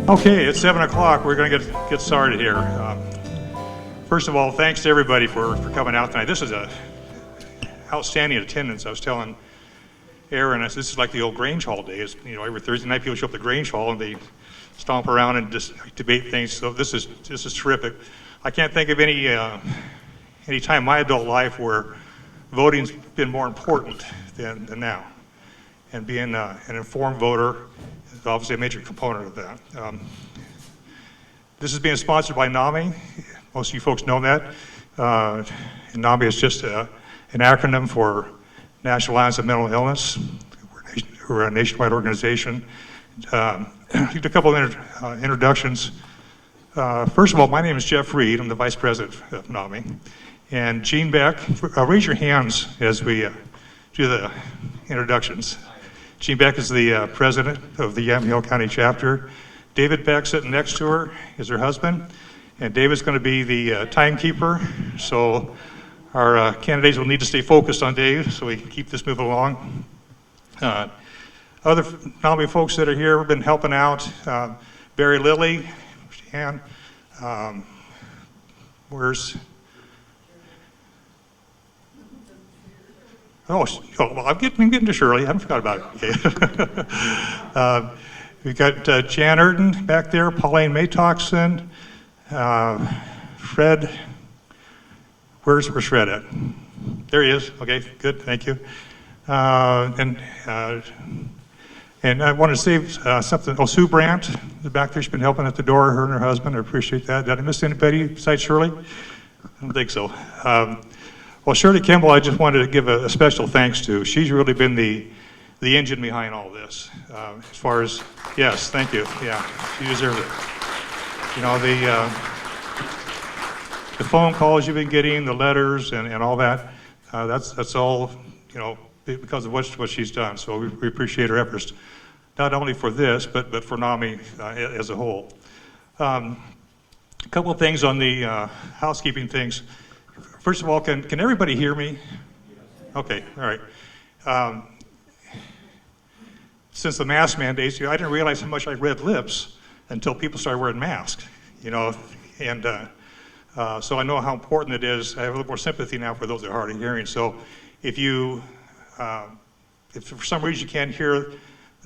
Okay, it's 7 o'clock. We're going to get started here. First of all, thanks to everybody for coming out tonight. This is a outstanding attendance. I was telling Aaron, this is like the old Grange Hall days. You know, every Thursday night people show up at the Grange Hall and they stomp around and just debate things. So this is terrific. I can't think of any time in my adult life where voting's been more important than now. And being an informed voter is obviously a major component of that. This is being sponsored by NAMI. Most of you folks know that. And NAMI is just an acronym for National Alliance of Mental Illness. We're a nationwide organization. A couple of introductions. First of all, my name is Jeff Reed. I'm the Vice President of NAMI. And Gene Beck, raise your hands as we do the introductions. Gene Beck is the President of the Yamhill County Chapter. David Beck, sitting next to her, is her husband. And David's going to be the timekeeper. So our candidates will need to stay focused on Dave so we can keep this moving along. Other NAMI folks that are here have been helping out. Barry Lilly, and where's? Oh, well, I'm getting to Shirley. I haven't forgot about it. Okay. We've got Jan Erden back there, Pauline Maytoxen, Fred. Where's Fred at? There he is. Okay, good. Thank you. And I want to save something. Oh, Sue Brandt is back there. She's been helping at the door, her and her husband. I appreciate that. Did I miss anybody besides Shirley? I don't think so. Well, Shirley Kimball, I just wanted to give a special thanks to. She's really been the engine behind all this. As far as, yes, thank you. Yeah, she deserves it. You know, the phone calls you've been getting, the letters, and all that, that's all, you know, because of what she's done. So we appreciate her efforts, not only for this, but for NAMI as a whole. A couple of things on the housekeeping things. First of all, can everybody hear me? Okay, all right. Since the mask mandates, I didn't realize how much I read lips until people started wearing masks, you know, and so I know how important it is. I have a little more sympathy now for those that are hard of hearing. So if for some reason you can't hear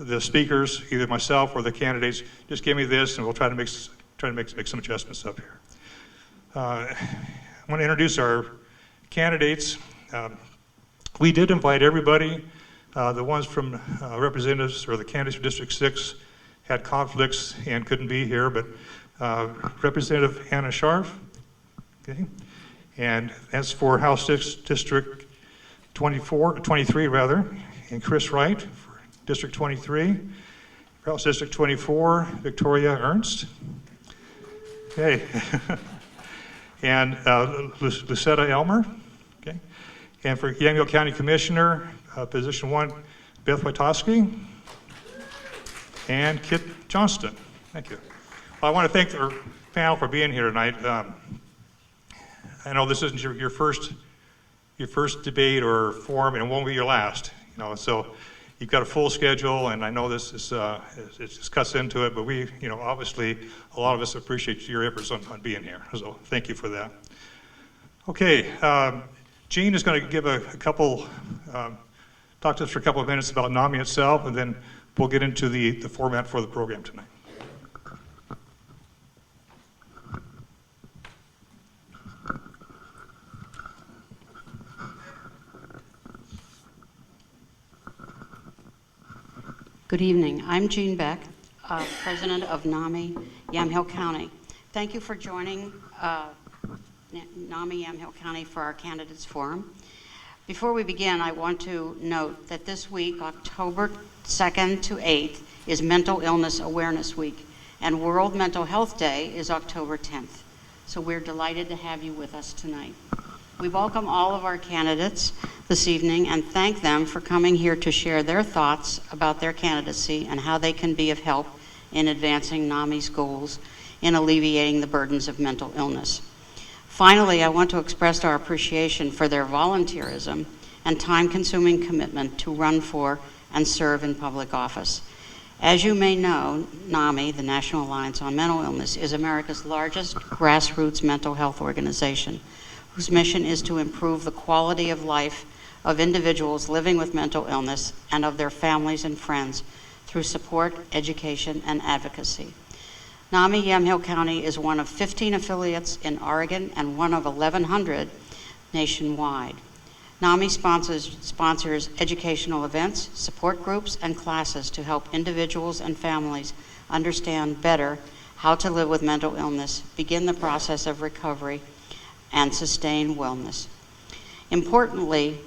the speakers, either myself or the candidates, just give me this and we'll try to make some adjustments up here. I want to introduce our candidates. We did invite everybody. The ones from representatives or the candidates for District 6 had conflicts and couldn't be here, but Representative Hannah Scharf, okay, and as for House District 23 rather, and Chris Wright for District 23, for House District 24, Victoria Ernst, okay, and Lucetta Elmer, okay, and for Yamhill County Commissioner, Position 1, Beth Waitowski, and Kit Johnston. Thank you. Well, I want to thank our panel for being here tonight. I know this isn't your first debate or forum, and it won't be your last. You know, so you've got a full schedule, and I know this is it just cuts into it. But we, you know, obviously a lot of us appreciate your efforts on being here. So thank you for that. Okay, Gene is going to give a couple. Talk to us for a couple of minutes about NAMI itself, and then we'll get into the format for the program tonight. Good evening. I'm Jean Beck, President of NAMI Yamhill County. Thank you for joining NAMI Yamhill County for our Candidates Forum. Before we begin, I want to note that this week, October 2nd to 8th, is Mental Illness Awareness Week, and World Mental Health Day is October 10th. So we're delighted to have you with us tonight. We welcome all of our candidates this evening and thank them for coming here to share their thoughts about their candidacy and how they can be of help in advancing NAMI's goals in alleviating the burdens of mental illness. Finally, I want to express our appreciation for their volunteerism and time-consuming commitment to run for and serve in public office. As you may know, NAMI, the National Alliance on Mental Illness, is America's largest grassroots mental health organization, whose mission is to improve the quality of life of individuals living with mental illness and of their families and friends through support, education, and advocacy. NAMI Yamhill County is one of 15 affiliates in Oregon and one of 1,100 nationwide. NAMI sponsors educational events, support groups, and classes to help individuals and families understand better how to live with mental illness, begin the process of recovery, and sustain wellness. Importantly,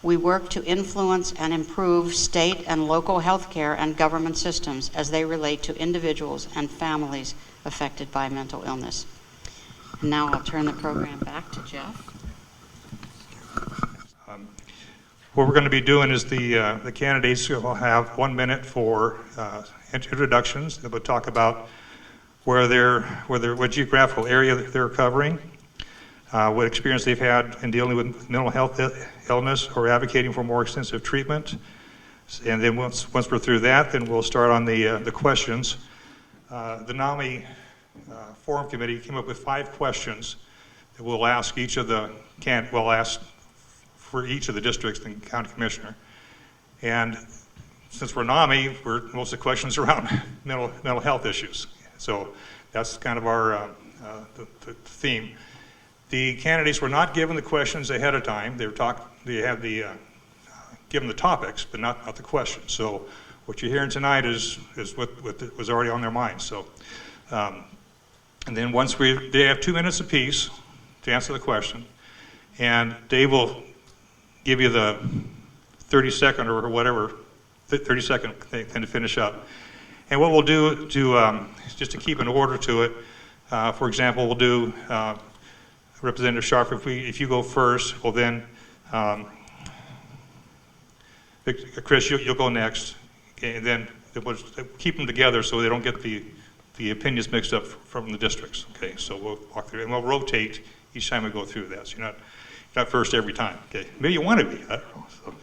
we work to influence and improve state and local healthcare and government systems as they relate to individuals and families affected by mental illness. And now I'll turn the program back to Jeff. What we're going to be doing is the candidates will have 1 minute for introductions. They'll talk about what geographical area they're covering, what experience they've had in dealing with mental health illness or advocating for more extensive treatment. And then once we're through that, then we'll start on the questions. The NAMI Forum Committee came up with 5 questions that we'll ask each of the for each of the districts and county commissioner. And since we're NAMI, most of the questions around mental health issues. So that's kind of our the theme. The candidates were not given the questions ahead of time. They have given the topics, but not the questions. So what you're hearing tonight is what was already on their minds. So, and then they have 2 minutes apiece to answer the question, and Dave will give you the 30-second or whatever, 30-second thing to finish up. And what we'll do just to keep an order to it, for example, we'll do Representative Sharp, if you go first, well then, Chris, you'll go next, okay, and then we'll keep them together so they don't get the opinions mixed up from the districts. Okay, so we'll walk through and we'll rotate each time we go through that. So you're not first every time. Okay, maybe you want to be. I don't know. So,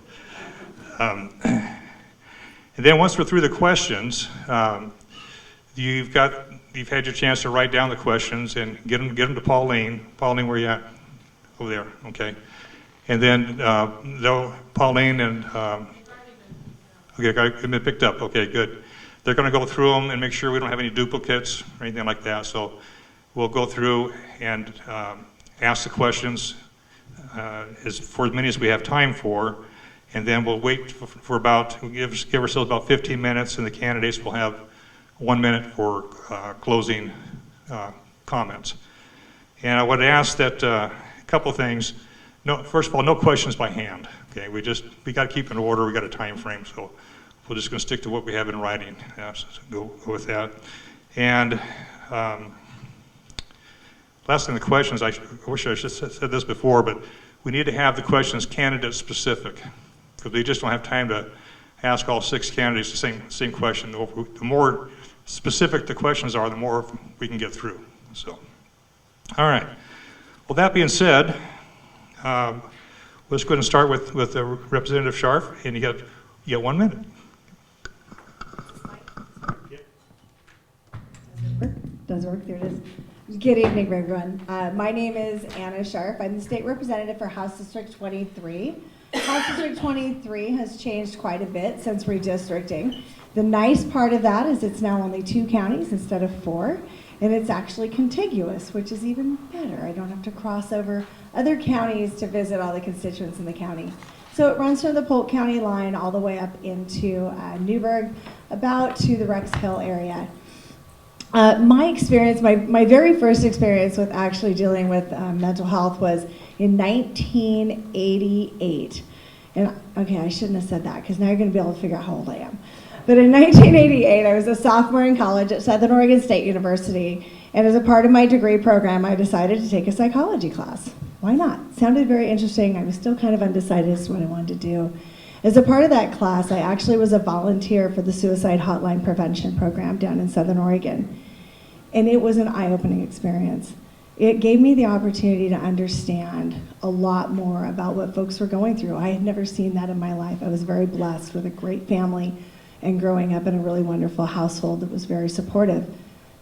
and then once we're through the questions, you've had your chance to write down the questions and get them to Pauline. Pauline, where you at? Over there. Okay. And then Pauline and okay, got been picked up. Okay, good. They're going to go through them and make sure we don't have any duplicates or anything like that. So we'll go through and ask the questions for as many as we have time for, and then we'll wait for we'll give ourselves about 15 minutes, and the candidates will have 1 minute for closing comments. And I would ask that a couple things. First of all, no questions by hand. Okay, we got to keep in order. We got a time frame, so we're just going to stick to what we have in writing. So go with that. And last thing, the questions. I wish I should have said this before, but we need to have the questions candidate specific, because we just don't have time to ask all 6 candidates the same question. The more specific the questions are, the more we can get through. So, all right. Well, that being said, let's go ahead and start with Representative Sharp, and you got 1 minute. Does work. There it is. Good evening, everyone. My name is Anna Sharp. I'm the state representative for House District 23. House District 23 has changed quite a bit since redistricting. The nice part of that is it's now only 2 counties instead of 4, and it's actually contiguous, which is even better. I don't have to cross over other counties to visit all the constituents in the county. So it runs from the Polk County line all the way up into Newburgh, about to the Rex Hill area. My experience, my very first experience with actually dealing with mental health was in 1988. And okay, I shouldn't have said that, because now you're going to be able to figure out how old I am. But in 1988, I was a sophomore in college at Southern Oregon State University, and as a part of my degree program, I decided to take a psychology class. Why not? Sounded very interesting. I was still kind of undecided as to what I wanted to do. As a part of that class, I actually was a volunteer for the Suicide Hotline Prevention Program down in Southern Oregon. And it was an eye-opening experience. It gave me the opportunity to understand a lot more about what folks were going through. I had never seen that in my life. I was very blessed with a great family and growing up in a really wonderful household that was very supportive.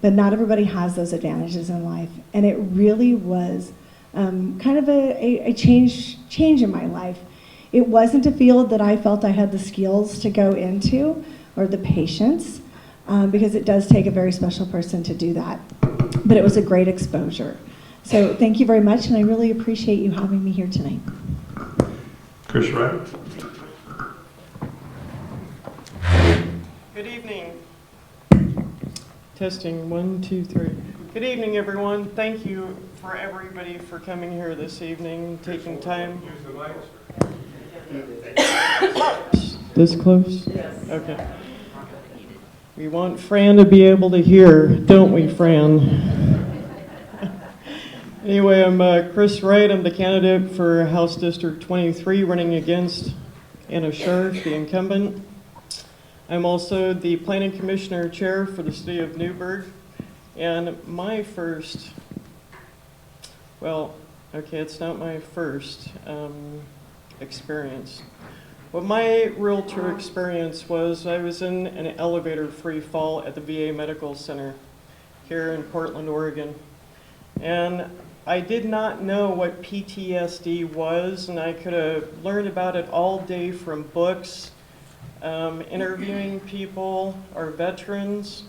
But not everybody has those advantages in life. And it really was kind of a change in my life. It wasn't a field that I felt I had the skills to go into or the patience, because it does take a very special person to do that. But it was a great exposure. So thank you very much, and I really appreciate you having me here tonight. Chris Wright. Good evening. Testing, 1, 2, 3. Good evening, everyone. Thank you for everybody for coming here this evening, taking time. Use the mic. This close? Yes. Okay. We want Fran to be able to hear, don't we, Fran? Anyway, I'm Chris Wright. I'm the candidate for House District 23, running against Anna Scharf, the incumbent. I'm also the Planning Commissioner Chair for the City of Newburgh. And my first, well, okay, it's not my first experience. What my real true experience was, I was in an elevator free fall at the VA Medical Center here in Portland, Oregon. And I did not know what PTSD was, and I could have learned about it all day from books, interviewing people or veterans.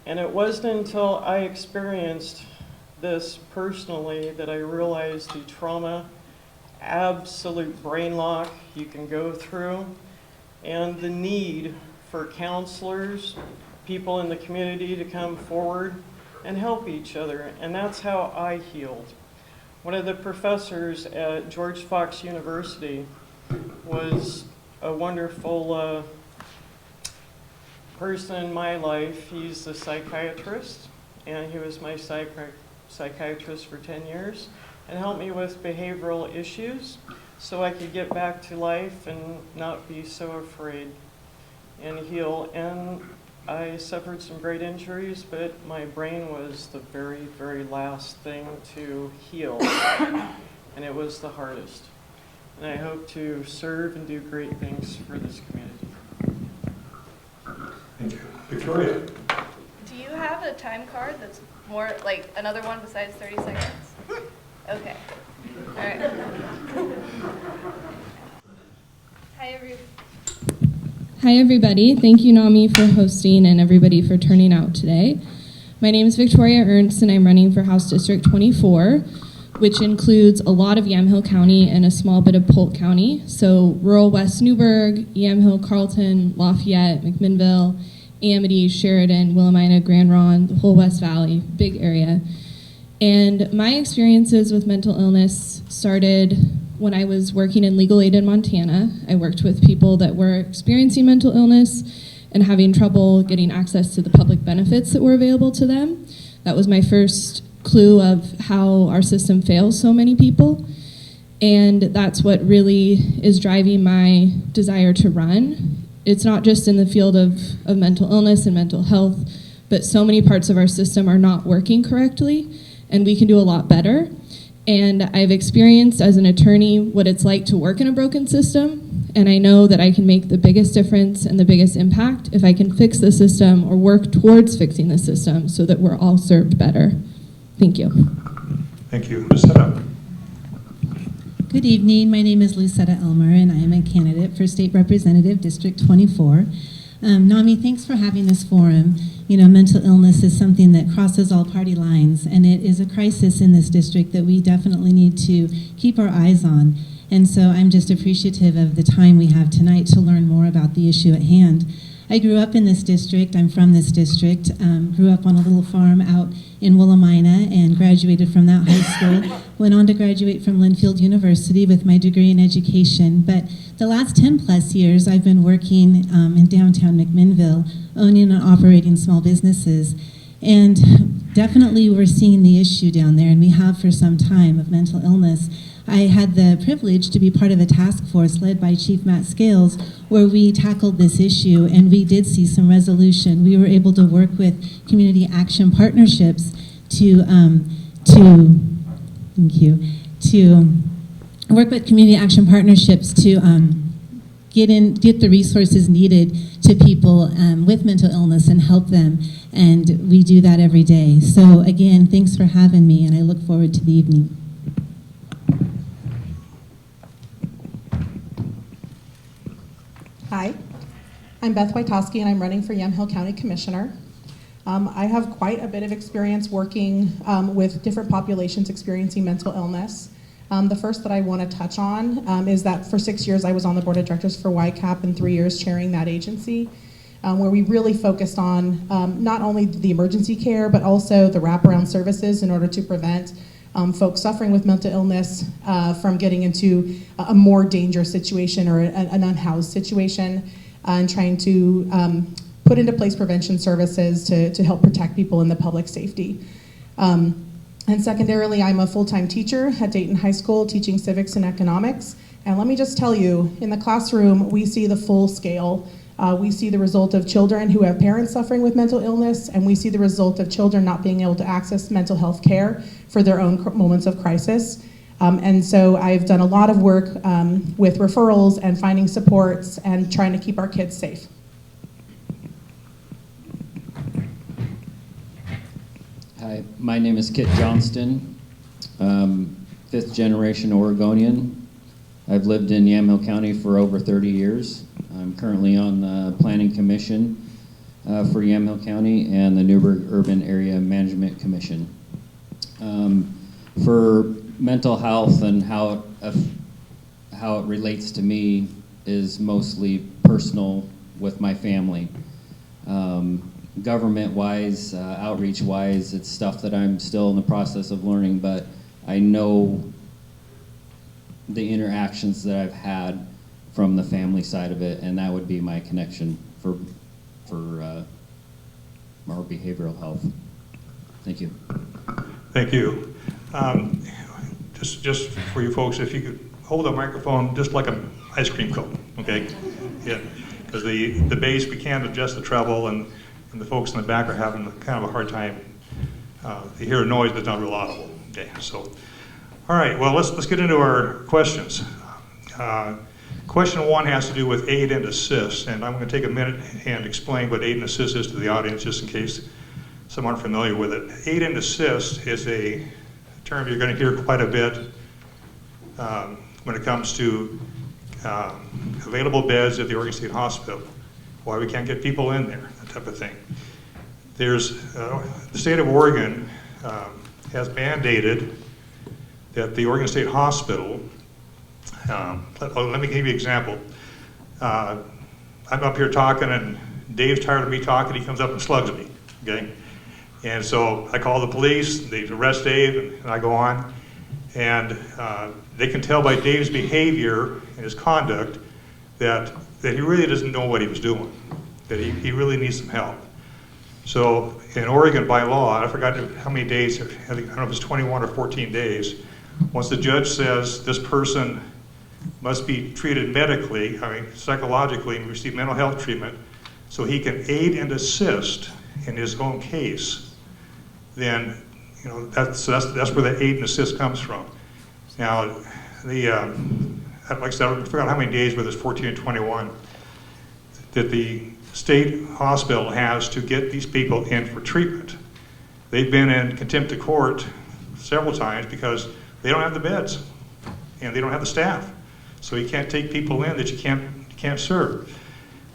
And it wasn't until I experienced this personally that I realized the trauma, absolute brain lock you can go through, and the need for counselors, people in the community to come forward and help each other. And that's how I healed. One of the professors at George Fox University was a wonderful person in my life. He's a psychiatrist, and he was my psychiatrist for 10 years and helped me with behavioral issues so I could get back to life and not be so afraid and heal. And I suffered some great injuries, but my brain was the very, very last thing to heal, and it was the hardest. And I hope to serve and do great things for this community. Thank you. Victoria. Do you have a time card that's more like another one besides 30 seconds? Okay. All right. Hi, everybody. Thank you, NAMI, for hosting and everybody for turning out today. My name is Victoria Ernst, and I'm running for House District 24, which includes a lot of Yamhill County and a small bit of Polk County. So rural West Newburgh, Yamhill, Carlton, Lafayette, McMinnville, Amity, Sheridan, Willamina, Grand Ronde, the whole West Valley, big area. And my experiences with mental illness started when I was working in legal aid in Montana. I worked with people that were experiencing mental illness and having trouble getting access to the public benefits that were available to them. That was my first clue of how our system fails so many people. And that's what really is driving my desire to run. It's not just in the field of mental illness and mental health, but so many parts of our system are not working correctly, and we can do a lot better. And I've experienced as an attorney what it's like to work in a broken system, and I know that I can make the biggest difference and the biggest impact if I can fix the system or work towards fixing the system so that we're all served better. Thank you. Thank you. Lucetta. Good evening. My name is Lucetta Elmer, and I am a candidate for State Representative District 24. NAMI, thanks for having this forum. You know, mental illness is something that crosses all party lines, and it is a crisis in this district that we definitely need to keep our eyes on. And so I'm just appreciative of the time we have tonight to learn more about the issue at hand. I grew up in this district. I'm from this district. Grew up on a little farm out in Willamina and graduated from that high school. Went on to graduate from Linfield University with my degree in education. But the last 10 plus years I've been working in downtown McMinnville, owning and operating small businesses. And definitely we're seeing the issue down there, and we have for some time, of mental illness. I had the privilege to be part of a task force led by Chief Matt Scales where we tackled this issue, and we did see some resolution. We were able to work with community action partnerships to get the resources needed to people with mental illness and help them. And we do that every day. So again, thanks for having me, and I look forward to the evening. Hi, I'm Beth Waitowski, and I'm running for Yamhill County Commissioner. I have quite a bit of experience working with different populations experiencing mental illness. The first that I want to touch on is that for 6 years I was on the board of directors for YCAP and 3 years chairing that agency, where we really focused on not only the emergency care, but also the wraparound services in order to prevent folks suffering with mental illness from getting into a more dangerous situation or an unhoused situation, and trying to put into place prevention services to help protect people in the public safety. And secondarily, I'm a full-time teacher at Dayton High School teaching civics and economics. And let me just tell you, in the classroom, we see the full scale. We see the result of children who have parents suffering with mental illness, and we see the result of children not being able to access mental health care for their own moments of crisis. And so I've done a lot of work with referrals and finding supports and trying to keep our kids safe. Hi, my name is Kit Johnston, 5th generation Oregonian. I've lived in Yamhill County for over 30 years. I'm currently on the Planning Commission for Yamhill County and the Newburgh Urban Area Management Commission. For mental health and how it relates to me is mostly personal with my family. Government-wise, outreach-wise, it's stuff that I'm still in the process of learning, but I know the interactions that I've had from the family side of it, and that would be my connection for our behavioral health. Thank you. Thank you. Just for you folks, if you could hold the microphone just like an ice cream cone, okay? Yeah, because the bass, we can't adjust the treble, and the folks in the back are having kind of a hard time. They hear a noise that's not real audible. Okay, so, all right, well, let's get into our questions. Question 1 has to do with aid and assist, and I'm going to take a minute and explain what aid and assist is to the audience, just in case some aren't familiar with it. Aid and assist is a term you're going to hear quite a bit when it comes to available beds at the Oregon State Hospital, why we can't get people in there, that type of thing. There's, the state of Oregon has mandated that the Oregon State Hospital, let me give you an example. I'm up here talking and Dave's tired of me talking, he comes up and slugs me, okay? And so I call the police, they arrest Dave, and I go on. And they can tell by Dave's behavior and his conduct that he really doesn't know what he was doing, that he really needs some help. So in Oregon, by law, I forgot how many days, I don't know if it's 21 or 14 days, once the judge says this person must be treated medically, psychologically, and receive mental health treatment, so he can aid and assist in his own case, then that's where the aid and assist comes from. Now, like I said, I forgot how many days, whether it's 14 or 21, that the state hospital has to get these people in for treatment. They've been in contempt of court several times because they don't have the beds and they don't have the staff. So you can't take people in that you can't serve.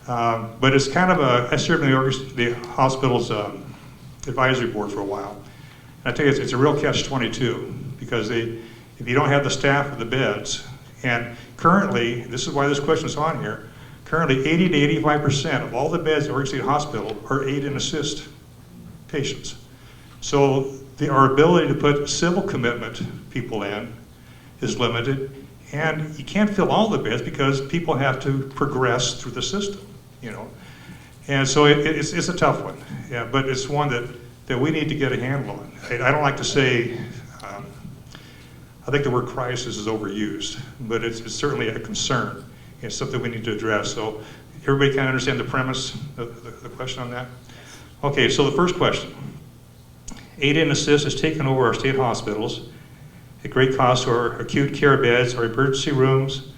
But it's kind of I served in the hospital's advisory board for a while. And I tell you, it's a real catch-22 because if you don't have the staff or the beds, and currently, this is why this question is on here, currently 80 to 85% of all the beds at Oregon State Hospital are aid and assist patients. So our ability to put civil commitment people in is limited, and you can't fill all the beds because people have to progress through the system, And so it's a tough one, yeah, but it's one that we need to get a handle on. I don't like to say, I think the word crisis is overused, but it's certainly a concern. It's something we need to address. So everybody kind of understand the premise, the question on that? Okay, so the first question. Aid and assist has taken over our state hospitals at great cost to our acute care beds, our emergency rooms,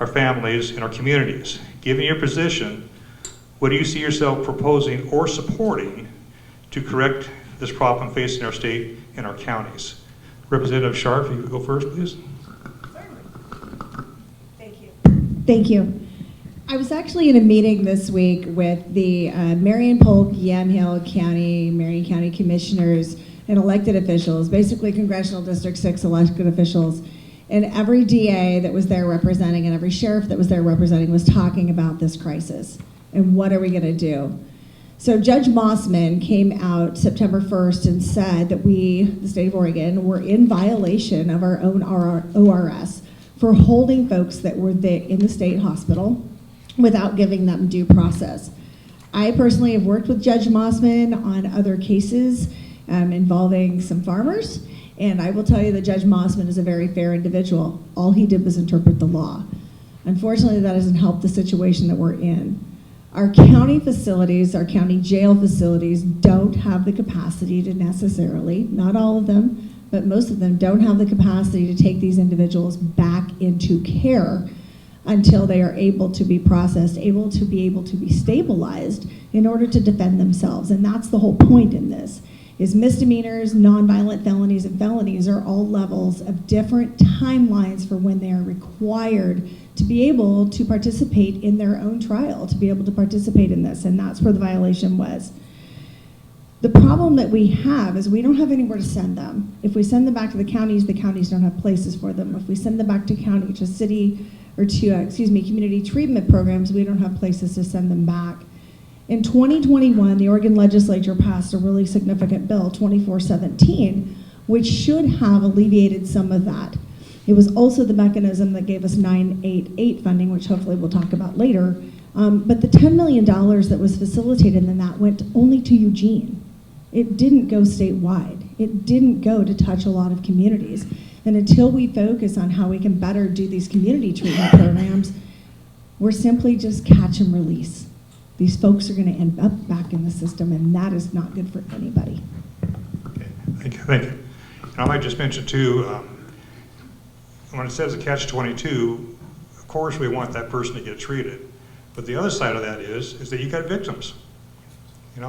our families, and our communities. Given your position, what do you see yourself proposing or supporting to correct this problem facing our state and our counties? Representative Sharp, you go first, please. Thank you. I was actually in a meeting this week with the Marion Polk, Yamhill County, Marion County Commissioners and elected officials, basically Congressional District 6 elected officials, and every DA that was there representing and every sheriff that was there representing was talking about this crisis and what are we going to do. So Judge Mossman came out September 1st and said that we, the state of Oregon, were in violation of our own ORS for holding folks that were in the state hospital without giving them due process. I personally have worked with Judge Mossman on other cases involving some farmers, and I will tell you that Judge Mossman is a very fair individual. All he did was interpret the law. Unfortunately, that doesn't help the situation that we're in. Our county facilities, our county jail facilities, don't have the capacity to necessarily, not all of them, but most of them don't have the capacity to take these individuals back into care until they are able to be processed, able to be stabilized in order to defend themselves. And that's the whole point in this, is misdemeanors, nonviolent felonies, and felonies are all levels of different timelines for when they are required to be able to participate in their own trial, to be able to participate in this, and that's where the violation was. The problem that we have is we don't have anywhere to send them. If we send them back to the counties don't have places for them. If we send them back to county, to city, or to, community treatment programs, we don't have places to send them back. In 2021, the Oregon legislature passed a really significant bill, 2417, which should have alleviated some of that. It was also the mechanism that gave us 988 funding, which hopefully we'll talk about later. But the $10 million that was facilitated in that went only to Eugene. It didn't go statewide. It didn't go to touch a lot of communities. And until we focus on how we can better do these community treatment programs, we're simply just catch and release. These folks are going to end up back in the system, and that is not good for anybody. Okay, thank you. And I might just mention too, when it says a catch-22, of course we want that person to get treated. But the other side of that is that you got victims.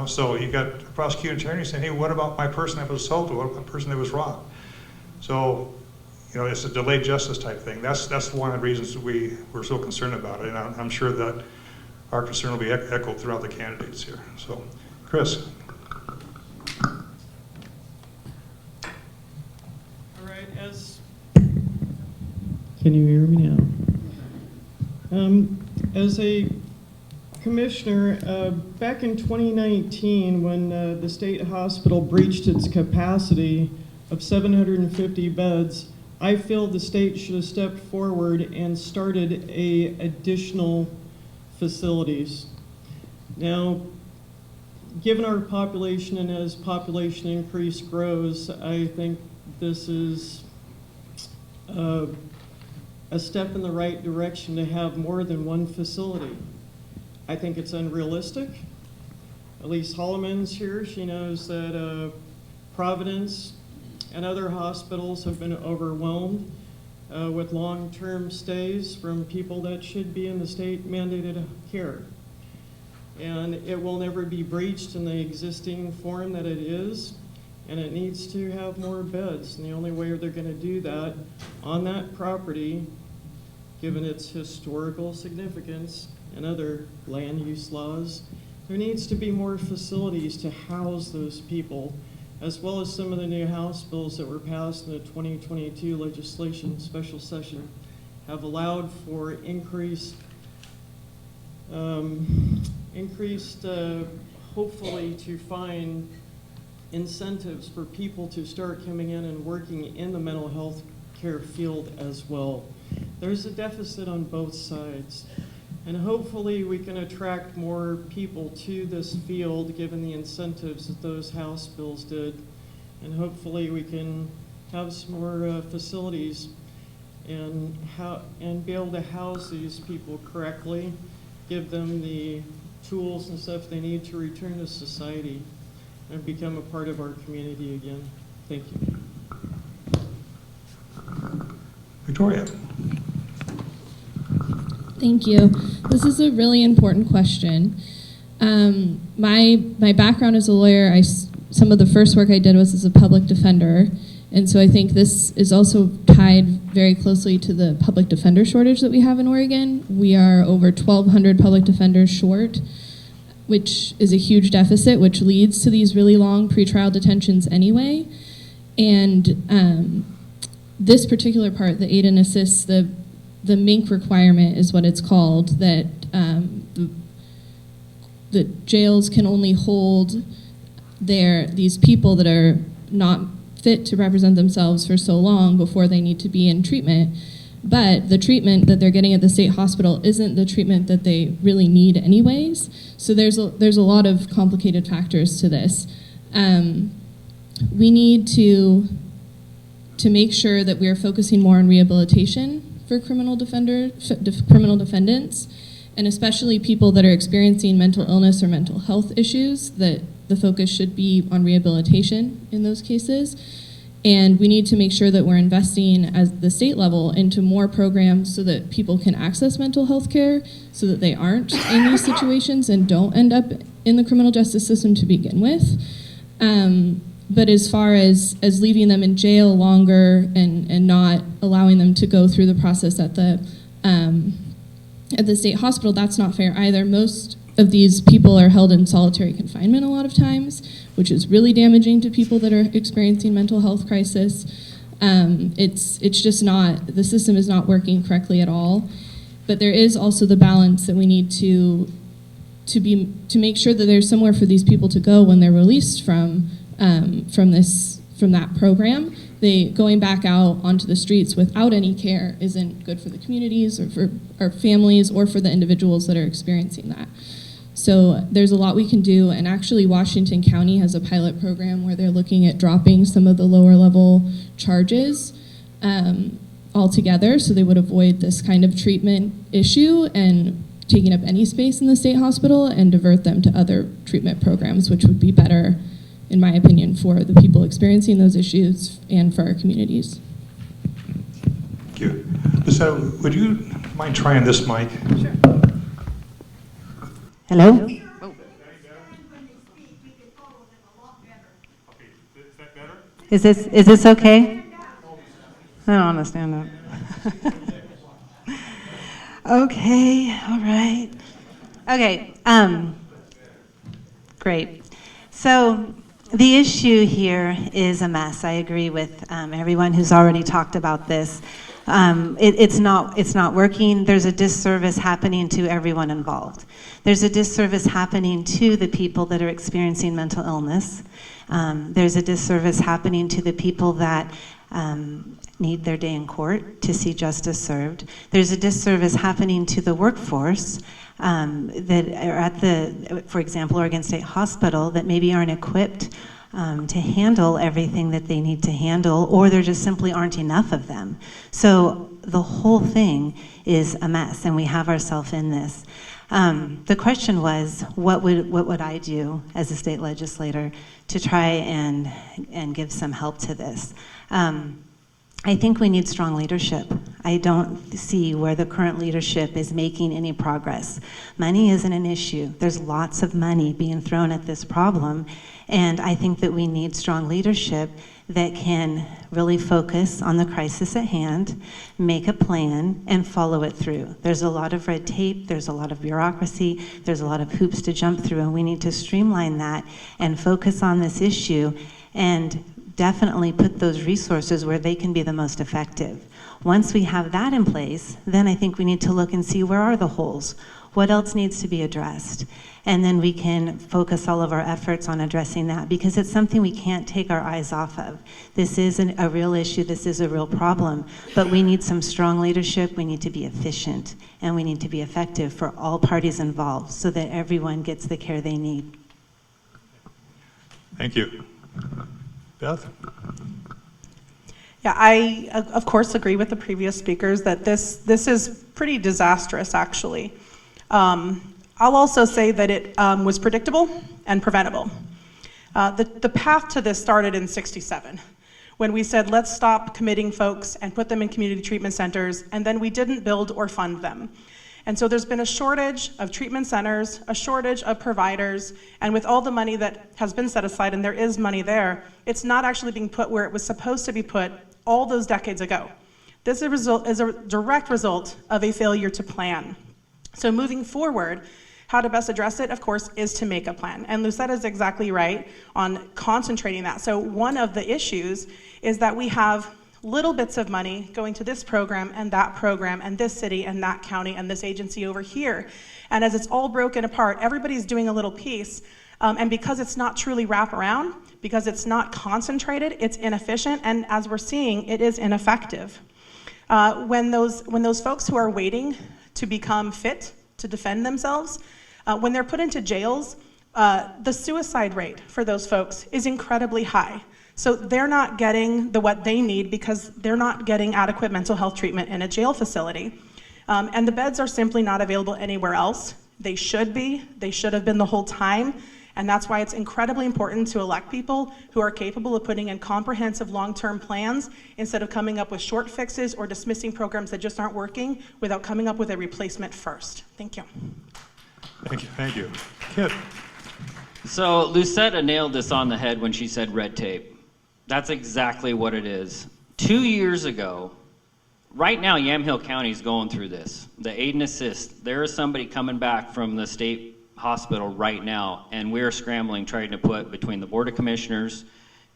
So you've got a prosecuting attorney saying, hey, what about my person that was assaulted? What about the person that was robbed? So, it's a delayed justice type thing. That's one of the reasons we're so concerned about it. And I'm sure that our concern will be echoed throughout the candidates here. So, Chris. All right, can you hear me now? As a commissioner, back in 2019, when the state hospital breached its capacity of 750 beds, I feel the state should have stepped forward and started additional facilities. Now, given our population and as population increase grows, I think this is a step in the right direction to have more than one facility. I think it's unrealistic. Elise Holloman's here. She knows that Providence and other hospitals have been overwhelmed with long-term stays from people that should be in the state-mandated care. And it will never be breached in the existing form that it is, and it needs to have more beds. And the only way they're going to do that on that property, given its historical significance and other land use laws, there needs to be more facilities to house those people, as well as some of the new House bills that were passed in the 2022 legislation special session have allowed for increased, hopefully to find incentives for people to start coming in and working in the mental health care field as well. There's a deficit on both sides. And hopefully we can attract more people to this field given the incentives that those House bills did. And hopefully we can have some more facilities and be able to house these people correctly, give them the tools and stuff they need to return to society and become a part of our community again. Thank you. Thank you. This is a really important question. My background as a lawyer, some of the first work I did was as a public defender, and so I think this is also tied very closely to the public defender shortage that we have in Oregon. We are over 1,200 public defenders short, which is a huge deficit, which leads to these really long pretrial detentions anyway. And this particular part, the aid and assist, the MINC requirement is what it's called, that the jails can only hold these people that are not fit to represent themselves for so long before they need to be in treatment. But the treatment that they're getting at the state hospital isn't the treatment that they really need anyways. So there's a lot of complicated factors to this. We need to make sure that we are focusing more on rehabilitation for criminal defendants, and especially people that are experiencing mental illness or mental health issues, that the focus should be on rehabilitation in those cases. And we need to make sure that we're investing at the state level into more programs so that people can access mental health care, so that they aren't in these situations and don't end up in the criminal justice system to begin with. But as far as leaving them in jail longer and not allowing them to go through the process at the state hospital, that's not fair either. Most of these people are held in solitary confinement a lot of times, which is really damaging to people that are experiencing mental health crisis. It's just not, the system is not working correctly at all. But there is also the balance that we need to make sure that there's somewhere for these people to go when they're released from that program. Going back out onto the streets without any care isn't good for the communities or for our families or for the individuals that are experiencing that. So there's a lot we can do, and actually Washington County has a pilot program where they're looking at dropping some of the lower level charges altogether, so they would avoid this kind of treatment issue and taking up any space in the state hospital and divert them to other treatment programs, which would be better, in my opinion, for the people experiencing those issues and for our communities. Thank you. So would you mind trying this mic? Sure. Hello? Oh. Is that better? Is this okay? I don't understand that. Okay, all right. Okay, great. So the issue here is a mess. I agree with everyone who's already talked about this. It's not working. There's a disservice happening to everyone involved. There's a disservice happening to the people that are experiencing mental illness. There's a disservice happening to the people that need their day in court to see justice served. There's a disservice happening to the workforce that are at for example, Oregon State Hospital, that maybe aren't equipped to handle everything that they need to handle, or there just simply aren't enough of them. So the whole thing is a mess, and we have ourselves in this. The question was, what would I do as a state legislator to try and give some help to this? I think we need strong leadership. I don't see where the current leadership is making any progress. Money isn't an issue. There's lots of money being thrown at this problem, and I think that we need strong leadership that can really focus on the crisis at hand, make a plan, and follow it through. There's a lot of red tape, there's a lot of bureaucracy, there's a lot of hoops to jump through, and we need to streamline that and focus on this issue and definitely put those resources where they can be the most effective. Once we have that in place, then I think we need to look and see where are the holes, what else needs to be addressed, and then we can focus all of our efforts on addressing that, because it's something we can't take our eyes off of. This is a real issue, this is a real problem, but we need some strong leadership, we need to be efficient, and we need to be effective for all parties involved so that everyone gets the care they need. Thank you. Beth? Yeah, I of course agree with the previous speakers that this is pretty disastrous, actually. I'll also say that it was predictable and preventable. The path to this started in '67, when we said, let's stop committing folks and put them in community treatment centers, and then we didn't build or fund them. And so there's been a shortage of treatment centers, a shortage of providers, and with all the money that has been set aside, and there is money there, it's not actually being put where it was supposed to be put all those decades ago. This is a direct result of a failure to plan. So moving forward, how to best address it, of course, is to make a plan. And Lucetta is exactly right on concentrating that. So one of the issues is that we have little bits of money going to this program and this city and that county and this agency over here. And as it's all broken apart, everybody's doing a little piece. And because it's not truly wraparound, because it's not concentrated, it's inefficient. And as we're seeing, it is ineffective. When those folks who are waiting to become fit to defend themselves, when they're put into jails, the suicide rate for those folks is incredibly high. So they're not getting what they need because they're not getting adequate mental health treatment in a jail facility. And the beds are simply not available anywhere else. They should be. They should have been the whole time. And that's why it's incredibly important to elect people who are capable of putting in comprehensive long-term plans instead of coming up with short fixes or dismissing programs that just aren't working without coming up with a replacement first. Thank you. Thank you. Thank you. Kit. So Lucetta nailed this on the head when she said red tape. That's exactly what it is. 2 years ago, right now Yamhill County is going through this. The aid and assist, there is somebody coming back from the state hospital right now, and we're scrambling trying to put between the Board of Commissioners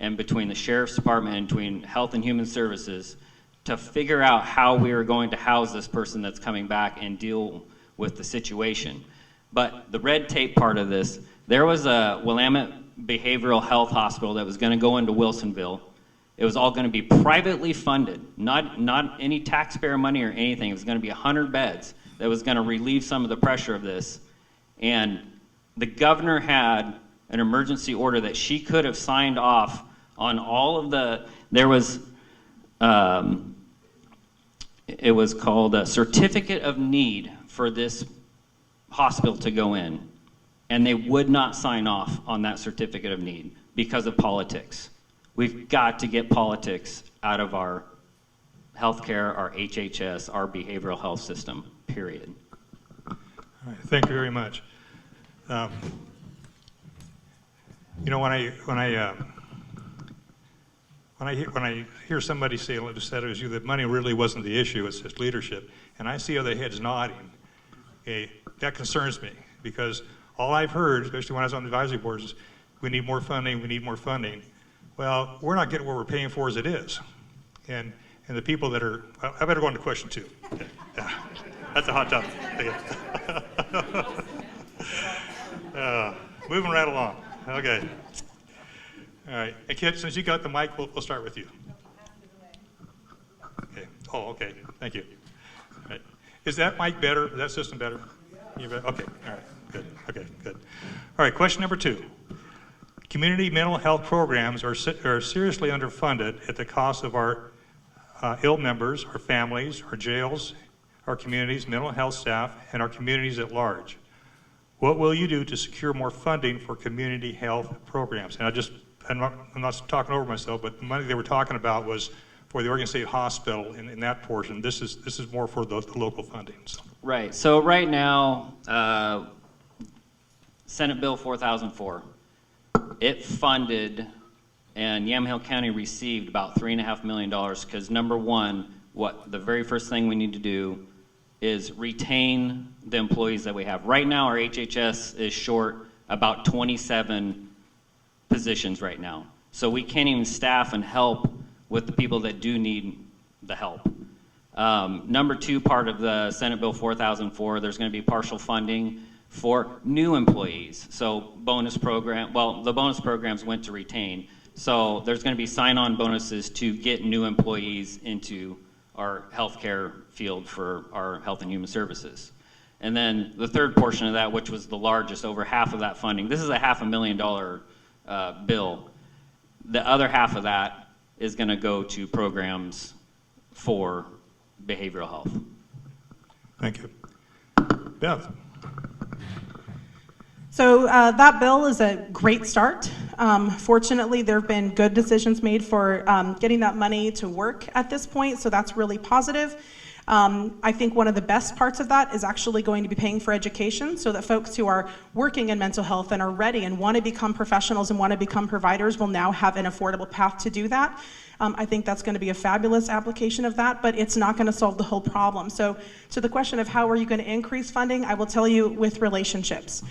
and between the Sheriff's Department and between Health and Human Services to figure out how we are going to house this person that's coming back and deal with the situation. But the red tape part of this, there was a Willamette Behavioral Health Hospital that was going to go into Wilsonville. It was all going to be privately funded, not any taxpayer money or anything. It was going to be 100 beds that was going to relieve some of the pressure of this. And the governor had an emergency order that she could have signed off on all of the, there was, it was called a certificate of need for this hospital to go in. And they would not sign off on that certificate of need because of politics. We've got to get politics out of our healthcare, our HHS, our behavioral health system, period. All right, thank you very much. You know, when I hear somebody say, that money really wasn't the issue, it's just leadership, and I see other heads nodding, that concerns me, because all I've heard, especially when I was on the advisory boards, is we need more funding, we need more funding. Well, we're not getting what we're paying for as it is. And the people that are, I better go on to question 2. Okay. Yeah. That's a hot topic. Moving right along. Okay. All right. And Kit, since you got the mic, we'll start with you. Okay. Oh, okay. Thank you. All right. Is that mic better? Is that system better? Okay. All right. Good. Okay. Good. All right. Question number 2. Community mental health programs are seriously underfunded at the cost of our ill members, our families, our jails, our communities, mental health staff, and our communities at large. What will you do to secure more funding for community health programs? And I'm not talking over myself, but the money they were talking about was for the Oregon State Hospital in that portion. This is more for the local funding. So. Right. So right now, Senate Bill 4004, it funded, and Yamhill County received about $3.5 million because number one, the very first thing we need to do is retain the employees that we have. Right now, our HHS is short about 27 positions right now. So we can't even staff and help with the people that do need the help. Number 2 part of the Senate Bill 4004, there's going to be partial funding for new employees. So bonus program, well, the bonus programs went to retain. So there's going to be sign-on bonuses to get new employees into our healthcare field for our health and human services. And then the third portion of that, which was the largest, over half of that funding, this is a $500,000 bill. The other half of that is going to go to programs for behavioral health. Thank you. Beth. So that bill is a great start. Fortunately, there have been good decisions made for getting that money to work at this point, so that's really positive. I think one of the best parts of that is actually going to be paying for education so that folks who are working in mental health and are ready and want to become professionals and want to become providers will now have an affordable path to do that. I think that's going to be a fabulous application of that, but it's not going to solve the whole problem. So to the question of how are you going to increase funding, I will tell you with relationships.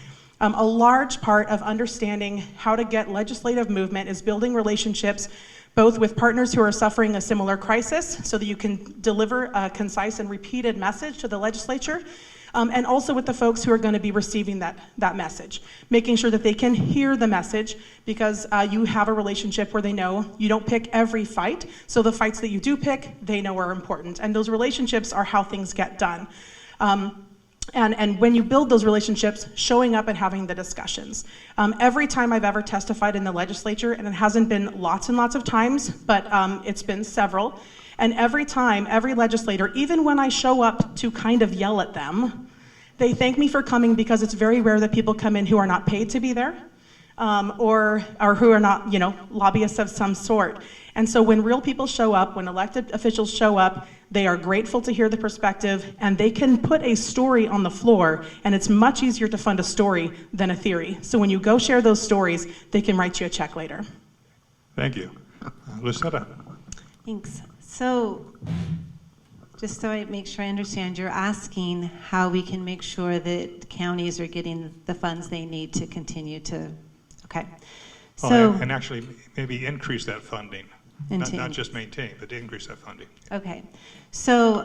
A large part of understanding how to get legislative movement is building relationships both with partners who are suffering a similar crisis so that you can deliver a concise and repeated message to the legislature, and also with the folks who are going to be receiving that message, making sure that they can hear the message because you have a relationship where they know you don't pick every fight, so the fights that you do pick, they know are important, and those relationships are how things get done. And when you build those relationships, showing up and having the discussions. Every time I've ever testified in the legislature, and it hasn't been lots and lots of times, but it's been several, and every time, every legislator, even when I show up to kind of yell at them, they thank me for coming because it's very rare that people come in who are not paid to be there, or who are not, lobbyists of some sort. And so when real people show up, when elected officials show up, they are grateful to hear the perspective, and they can put a story on the floor, and it's much easier to fund a story than a theory. So when you go share those stories, they can write you a check later. Thank you. Lucetta. Thanks. So, just so I make sure I understand, you're asking how we can make sure that counties are getting the funds they need to continue to, okay. So, and actually maybe increase that funding, not just maintain, but increase that funding. Okay. So,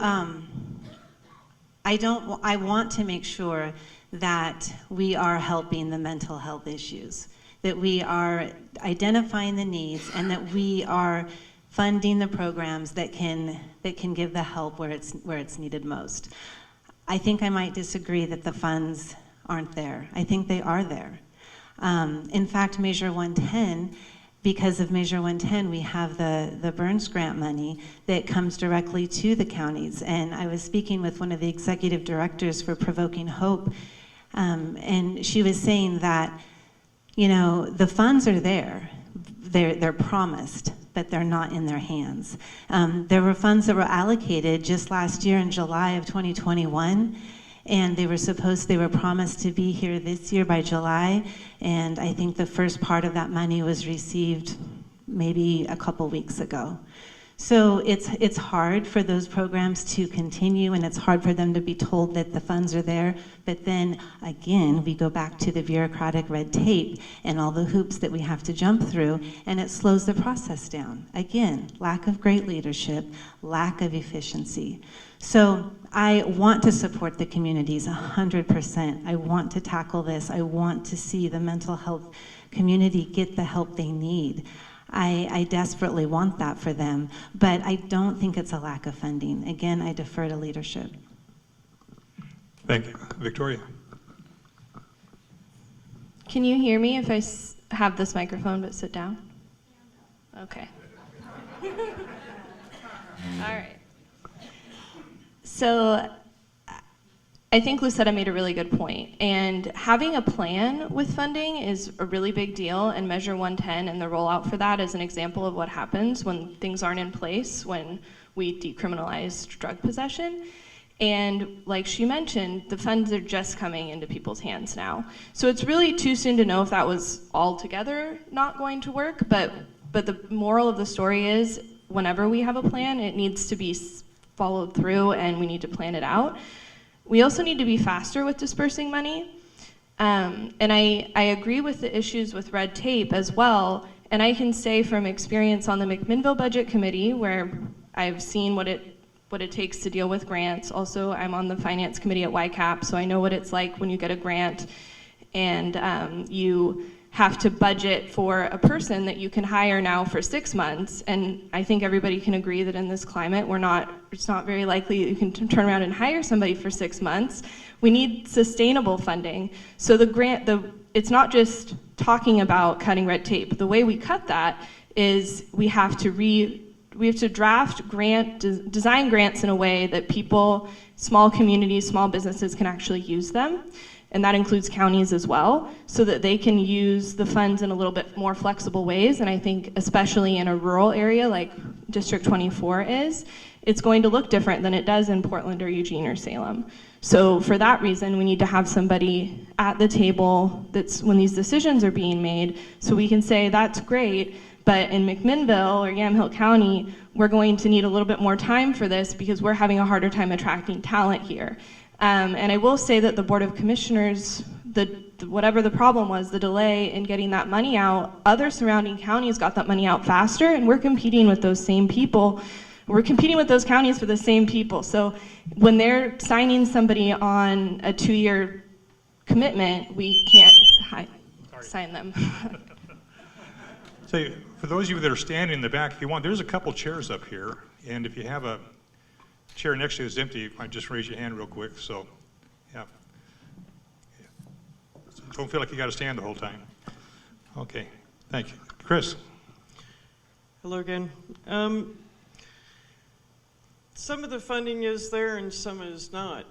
I want to make sure that we are helping the mental health issues, that we are identifying the needs, and that we are funding the programs that can give the help where it's needed most. I think I might disagree that the funds aren't there. I think they are there. In fact, Measure 110, because of Measure 110, we have the Burns Grant money that comes directly to the counties. And I was speaking with one of the executive directors for Provoking Hope, and she was saying that, the funds are there. They're promised, but they're not in their hands. There were funds that were allocated just last year in July of 2021, and they were promised to be here this year by July, and I think the first part of that money was received maybe a couple weeks ago. So it's hard for those programs to continue, and it's hard for them to be told that the funds are there, but then again, we go back to the bureaucratic red tape and all the hoops that we have to jump through, and it slows the process down. Again, lack of great leadership, lack of efficiency. So I want to support the communities 100%. I want to tackle this. I want to see the mental health community get the help they need. I desperately want that for them, but I don't think it's a lack of funding. Again, I defer to leadership. Thank you. Victoria. Can you hear me if I have this microphone but sit down? Okay. All right. So I think Lucetta made a really good point, and having a plan with funding is a really big deal, and Measure 110 and the rollout for that is an example of what happens when things aren't in place, when we decriminalize drug possession. And like she mentioned, the funds are just coming into people's hands now. So it's really too soon to know if that was altogether not going to work, but the moral of the story is whenever we have a plan, it needs to be followed through, and we need to plan it out. We also need to be faster with dispersing money. And I agree with the issues with red tape as well. And I can say from experience on the McMinnville Budget Committee, where I've seen what it takes to deal with grants. Also, I'm on the Finance Committee at YCAP, so I know what it's like when you get a grant and you have to budget for a person that you can hire now for 6 months. And I think everybody can agree that in this climate, it's not very likely you can turn around and hire somebody for 6 months. We need sustainable funding. So it's not just talking about cutting red tape. The way we cut that is we have to draft design grants in a way that people, small communities, small businesses can actually use them. And that includes counties as well, so that they can use the funds in a little bit more flexible ways. And I think especially in a rural area like District 24 is, it's going to look different than it does in Portland or Eugene or Salem. So for that reason, we need to have somebody at the table that's when these decisions are being made, so we can say, that's great, but in McMinnville or Yamhill County, we're going to need a little bit more time for this because we're having a harder time attracting talent here. And I will say that the Board of Commissioners, whatever the problem was, the delay in getting that money out, other surrounding counties got that money out faster, and we're competing with those same people. We're competing with those counties for the same people. So when they're signing somebody on a 2-year commitment, we can't sign them. So for those of you that are standing in the back, if you want, there's a couple chairs up here, and if you have a chair next to you that's empty, you might just raise your hand real quick. So, yeah. Don't feel like you got to stand the whole time. Okay, thank you. Chris. Hello again. Some of the funding is there and some is not.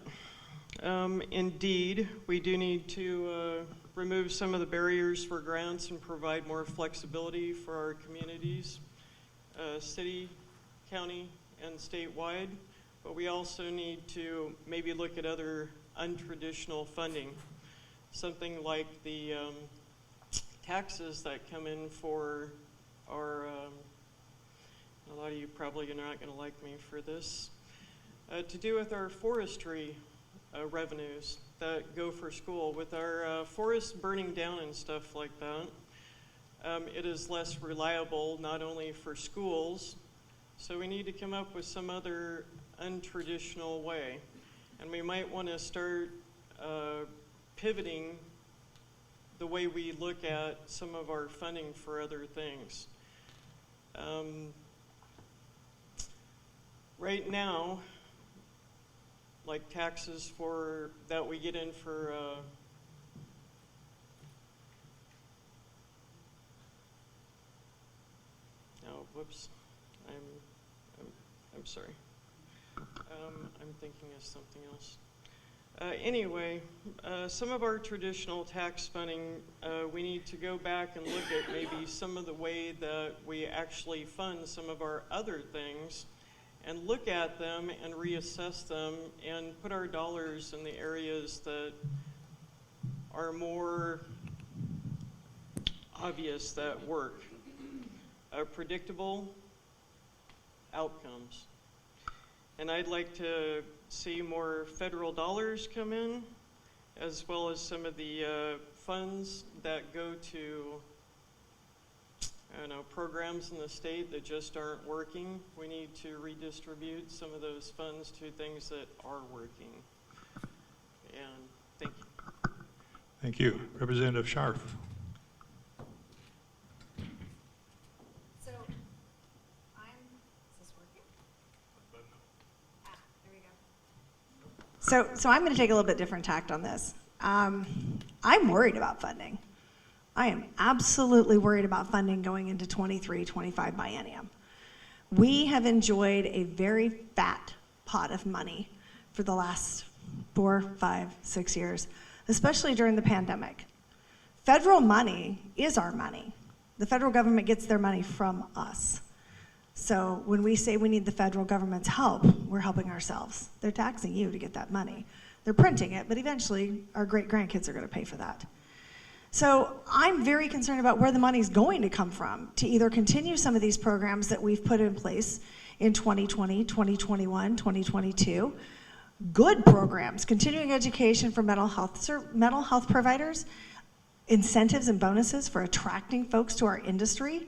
Indeed, we do need to remove some of the barriers for grants and provide more flexibility for our communities, city, county, and statewide. But we also need to maybe look at other untraditional funding. Something like the taxes that come in for our, a lot of you probably are not going to like me for this, to do with our forestry revenues that go for school. With our forests burning down and stuff like that, it is less reliable not only for schools, so we need to come up with some other untraditional way. And we might want to start pivoting the way we look at some of our funding for other things. Right now, like taxes for that we get in for whoops, I'm sorry. I'm thinking of something else. Anyway, some of our traditional tax funding, we need to go back and look at maybe some of the way that we actually fund some of our other things and look at them and reassess them and put our dollars in the areas that are more obvious that work. Predictable outcomes. And I'd like to see more federal dollars come in, as well as some of the funds that go to, I don't know, programs in the state that just aren't working. We need to redistribute some of those funds to things that are working. And thank you. Thank you. Representative Scharf. So I'm going to take a little bit different tact on this. I'm worried about funding. I am absolutely worried about funding going into 23-25 biennium. We have enjoyed a very fat pot of money for the last 4, 5, 6 years, especially during the pandemic. Federal money is our money. The federal government gets their money from us. So when we say we need the federal government's help, we're helping ourselves. They're taxing you to get that money. They're printing it, but eventually our great-grandkids are going to pay for that. So I'm very concerned about where the money's going to come from to either continue some of these programs that we've put in place in 2020, 2021, 2022. Good programs, continuing education for mental health providers, incentives and bonuses for attracting folks to our industry.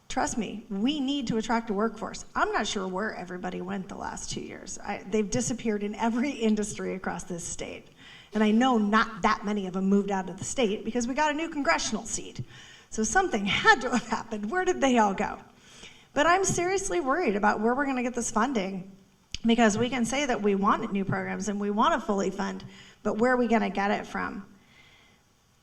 Trust me, we need to attract a workforce. I'm not sure where everybody went the last 2 years. They've disappeared in every industry across this state. And I know not that many of them moved out of the state because we got a new congressional seat. So something had to have happened. Where did they all go? But I'm seriously worried about where we're gonna get this funding, because we can say that we want new programs and we want to fully fund, but where are we gonna get it from?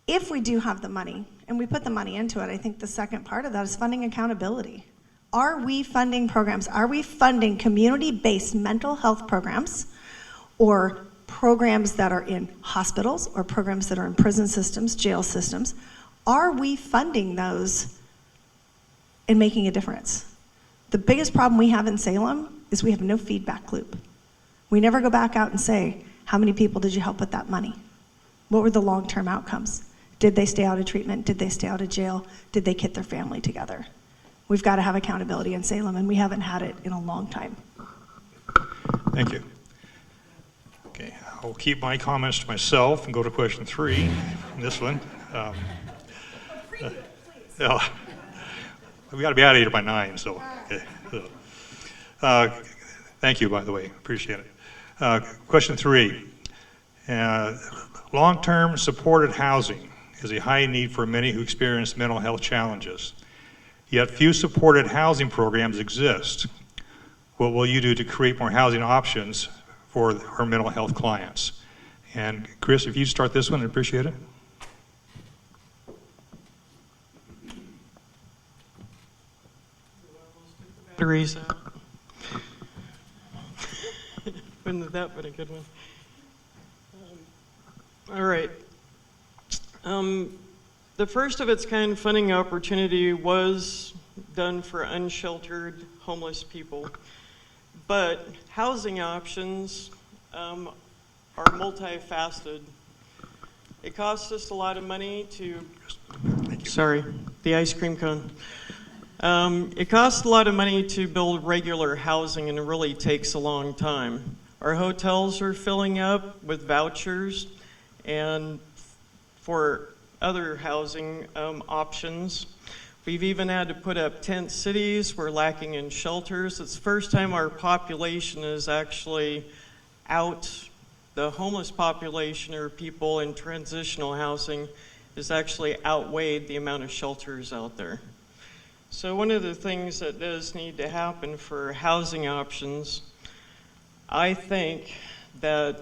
If we do have the money, and we put the money into it, I think the second part of that is funding accountability. Are we funding programs? Are we funding community-based mental health programs, or programs that are in hospitals, or programs that are in prison systems, jail systems? Are we funding those and making a difference? The biggest problem we have in Salem is we have no feedback loop. We never go back out and say, how many people did you help with that money? What were the long-term outcomes? Did they stay out of treatment? Did they stay out of jail? Did they get their family together? We've got to have accountability in Salem, and we haven't had it in a long time. Thank you. Okay, I'll keep my comments to myself and go to question 3, this one. We got to be out of here by 9, so. Okay. Thank you, by the way, appreciate it. Question 3. Long-term supported housing is a high need for many who experience mental health challenges. Yet few supported housing programs exist. What will you do to create more housing options for our mental health clients? And Chris, if you start this one, I'd appreciate it. Batteries out. Wouldn't that been a good one? All right. The first of its kind funding opportunity was done for unsheltered homeless people, but housing options are multifaceted. It costs us a lot of money to, sorry, the ice cream cone. It costs a lot of money to build regular housing, and it really takes a long time. Our hotels are filling up with vouchers and for other housing options. We've even had to put up tent cities. We're lacking in shelters. It's the first time our population is actually out. The homeless population or people in transitional housing is actually outweighed the amount of shelters out there. So one of the things that does need to happen for housing options, I think that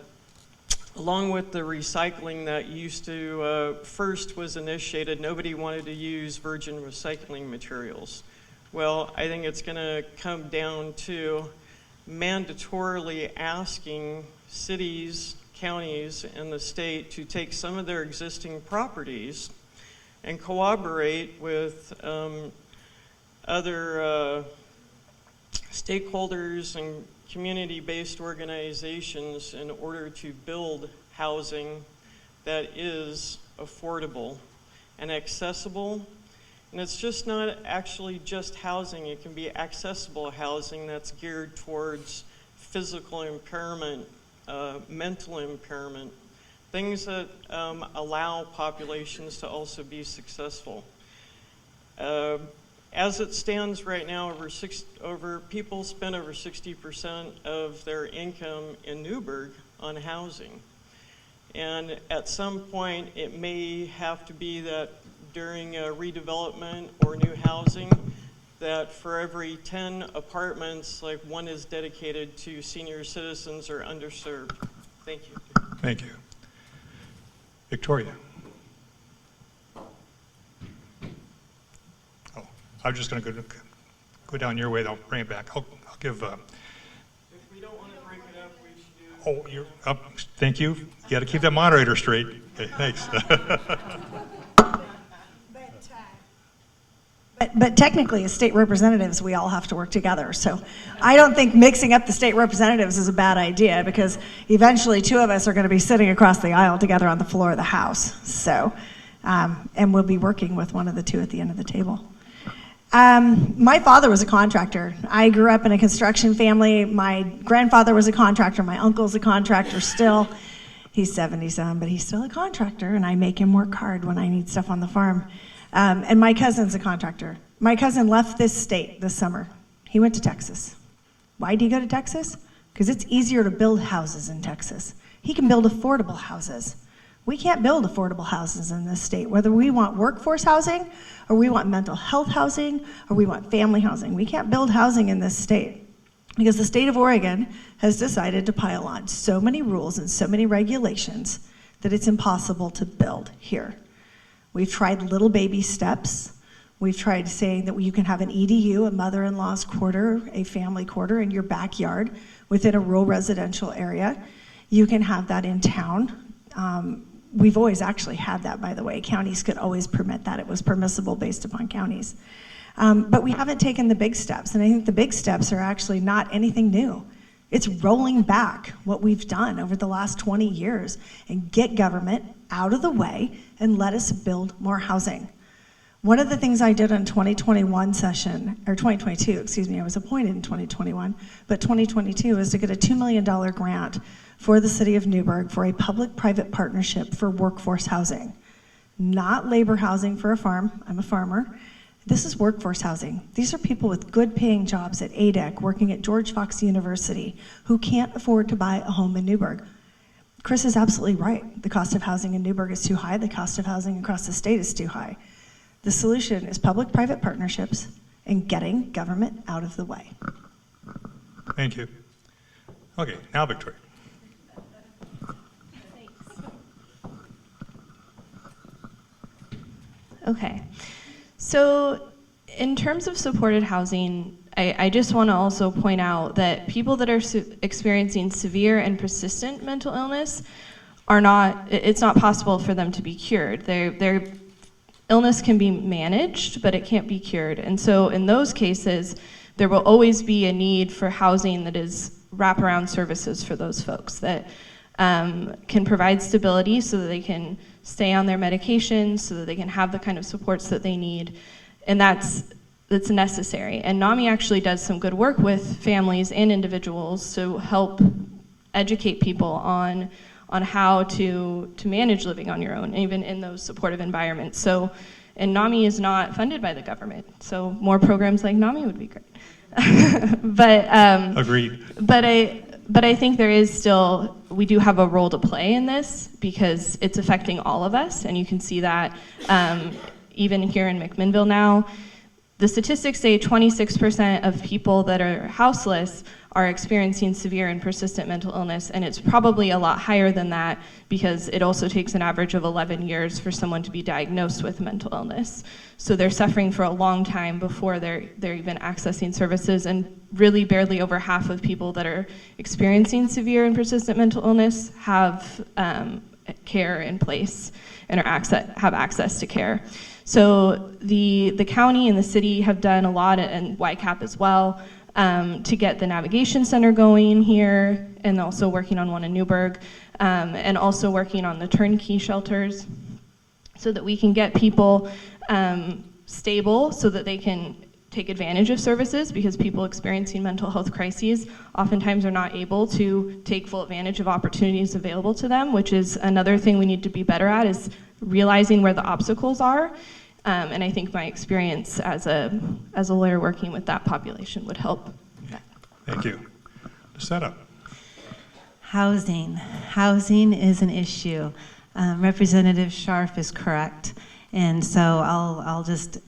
along with the recycling that used to first was initiated, nobody wanted to use virgin recycling materials. Well, I think it's going to come down to mandatorily asking cities, counties, and the state to take some of their existing properties and cooperate with other stakeholders and community-based organizations in order to build housing that is affordable and accessible. And it's just not actually just housing. It can be accessible housing that's geared towards physical impairment, mental impairment, things that allow populations to also be successful. As it stands right now, people spend over 60% of their income in Newburgh on housing. And at some point, it may have to be that during redevelopment or new housing, that for every 10 apartments, like one is dedicated to senior citizens or underserved. Thank you. Thank you. Victoria. I'm just going to go down your way, then I'll bring it back. I'll give... If we don't want to break it up, we should do... Oh, you're up. Thank you. You got to keep that moderator straight. Okay, thanks. But technically, as state representatives, we all have to work together. So I don't think mixing up the state representatives is a bad idea, because eventually 2 of us are going to be sitting across the aisle together on the floor of the House. So, and we'll be working with one of the 2 at the end of the table. My father was a contractor. I grew up in a construction family. My grandfather was a contractor. My uncle's a contractor still. He's 77, but he's still a contractor, and I make him work hard when I need stuff on the farm. And my cousin's a contractor. My cousin left this state this summer. He went to Texas. Why did he go to Texas? Because it's easier to build houses in Texas. He can build affordable houses. We can't build affordable houses in this state, whether we want workforce housing, or we want mental health housing, or we want family housing. We can't build housing in this state because the state of Oregon has decided to pile on so many rules and so many regulations that it's impossible to build here. We've tried little baby steps. We've tried saying that you can have an EDU, a mother-in-law's quarter, a family quarter in your backyard within a rural residential area. You can have that in town. We've always actually had that, by the way. Counties could always permit that. It was permissible based upon counties. But we haven't taken the big steps, and I think the big steps are actually not anything new. It's rolling back what we've done over the last 20 years and get government out of the way and let us build more housing. One of the things I did in 2021 session, or 2022, excuse me, I was appointed in 2021, but 2022 is to get a $2 million grant for the city of Newburgh for a public-private partnership for workforce housing. Not labor housing for a farm, I'm a farmer. This is workforce housing. These are people with good paying jobs at ADEC, working at George Fox University, who can't afford to buy a home in Newburgh. Chris is absolutely right. The cost of housing in Newburgh is too high. The cost of housing across the state is too high. The solution is public-private partnerships and getting government out of the way. Thank you. Okay, now Victoria. Okay, so in terms of supported housing, I just want to also point out that people that are experiencing severe and persistent mental illness it's not possible for them to be cured. Their illness can be managed, but it can't be cured. And so in those cases, there will always be a need for housing that is wraparound services for those folks that can provide stability so that they can stay on their medications, so that they can have the kind of supports that they need. And that's necessary. And NAMI actually does some good work with families and individuals to help educate people on how to manage living on your own, even in those supportive environments. So, and NAMI is not funded by the government, so more programs like NAMI would be great. Agreed. But I think there is still, we do have a role to play in this because it's affecting all of us, and you can see that even here in McMinnville now. The statistics say 26% of people that are houseless are experiencing severe and persistent mental illness, and it's probably a lot higher than that because it also takes an average of 11 years for someone to be diagnosed with mental illness. So they're suffering for a long time before they're even accessing services, and really barely over half of people that are experiencing severe and persistent mental illness have care in place and have access to care. So the county and the city have done a lot, and YCAP as well, to get the navigation center going here, and also working on one in Newburgh, and also working on the turnkey shelters so that we can get people stable so that they can take advantage of services, because people experiencing mental health crises oftentimes are not able to take full advantage of opportunities available to them, which is another thing we need to be better at, is realizing where the obstacles are. And I think my experience as a lawyer working with that population would help. Thank you. The setup. Housing. Housing is an issue. Representative Scharf is correct. And so I'll just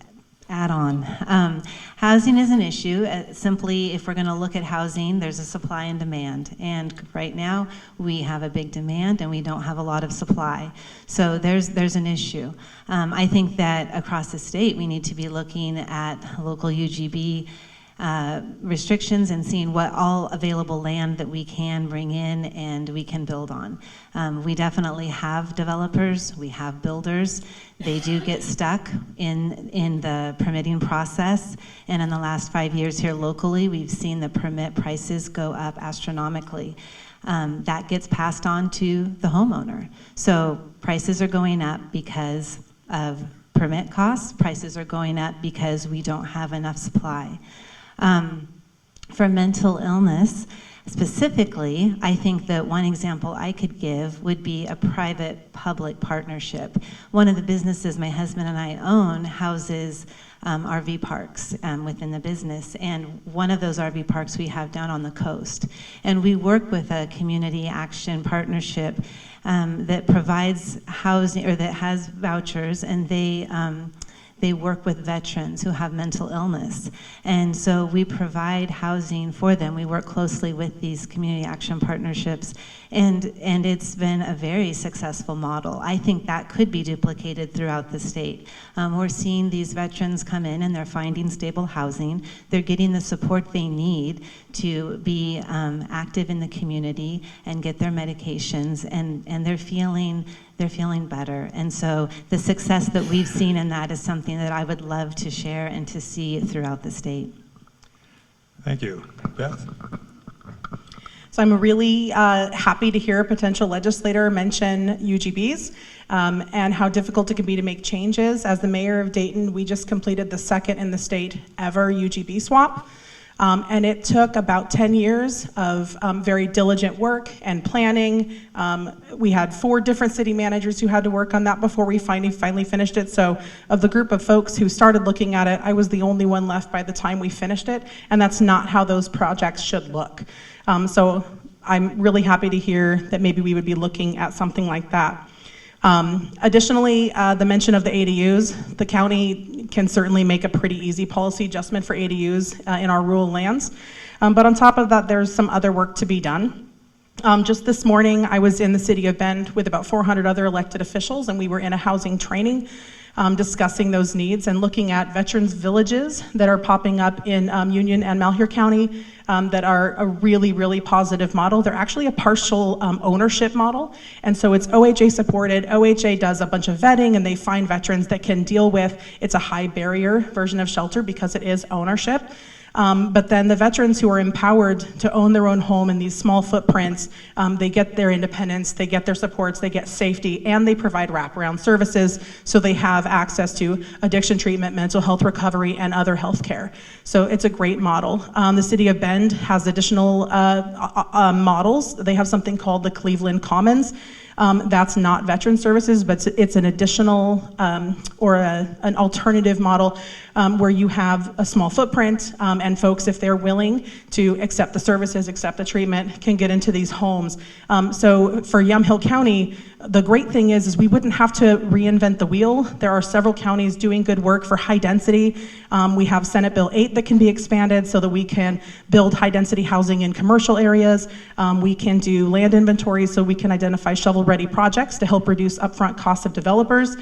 add on. Housing is an issue. Simply, if we're going to look at housing, there's a supply and demand. And right now, we have a big demand and we don't have a lot of supply. So there's an issue. I think that across the state, we need to be looking at local UGB restrictions and seeing what all available land that we can bring in and we can build on. We definitely have developers, we have builders. They do get stuck in the permitting process, and in the last 5 years here locally, we've seen the permit prices go up astronomically. That gets passed on to the homeowner. So prices are going up because of permit costs, prices are going up because we don't have enough supply. For mental illness, specifically, I think that one example I could give would be a private-public partnership. One of the businesses my husband and I own houses RV parks within the business, and one of those RV parks we have down on the coast. And we work with a community action partnership that provides housing, or that has vouchers, and they work with veterans who have mental illness. And so we provide housing for them. We work closely with these community action partnerships, and it's been a very successful model. I think that could be duplicated throughout the state. We're seeing these veterans come in and they're finding stable housing. They're getting the support they need to be active in the community and get their medications, and they're feeling they're feeling better. And so the success that we've seen in that is something that I would love to share and to see throughout the state. Thank you. Beth? So I'm really happy to hear a potential legislator mention UGBs and how difficult it can be to make changes. As the mayor of Dayton, we just completed the second in the state ever UGB swap. And it took about 10 years of very diligent work and planning. We had 4 different city managers who had to work on that before we finally finished it. So of the group of folks who started looking at it, I was the only one left by the time we finished it. And that's not how those projects should look. So I'm really happy to hear that maybe we would be looking at something like that. Additionally, the mention of the ADUs, the county can certainly make a pretty easy policy adjustment for ADUs in our rural lands. But on top of that, there's some other work to be done. Just this morning, I was in the city of Bend with about 400 other elected officials, and we were in a housing training discussing those needs and looking at veterans villages that are popping up in Union and Malheur County that are a really, really positive model. They're actually a partial ownership model, and so it's OHA supported. OHA does a bunch of vetting, and they find veterans that can deal with, it's a high barrier version of shelter because it is ownership. But then the veterans who are empowered to own their own home in these small footprints, they get their independence, they get their supports, they get safety, and they provide wraparound services so they have access to addiction treatment, mental health recovery, and other health care. So it's a great model. The city of Bend has additional models. They have something called the Cleveland Commons. That's not veteran services, but it's an additional or an alternative model where you have a small footprint and folks, if they're willing to accept the services, accept the treatment, can get into these homes. So for Yamhill County, the great thing is we wouldn't have to reinvent the wheel. There are several counties doing good work for high density. We have Senate Bill 8 that can be expanded so that we can build high density housing in commercial areas. We can do land inventory so we can identify shovel-ready projects to help reduce upfront costs of developers.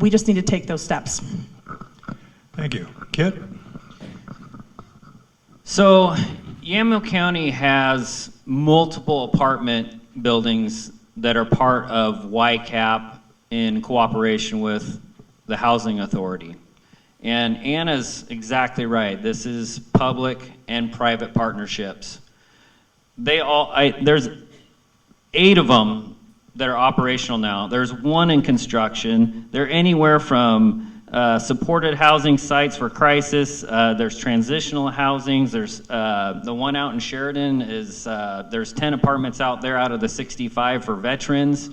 We just need to take those steps. Thank you. Kit? So Yamhill County has multiple apartment buildings that are part of YCAP in cooperation with the Housing Authority. And Anna's exactly right. This is public and private partnerships. There's 8 of them that are operational now. There's 1 in construction. They're anywhere from supported housing sites for crisis. There's transitional housings. There's the one out in Sheridan is there's 10 apartments out there out of the 65 for veterans.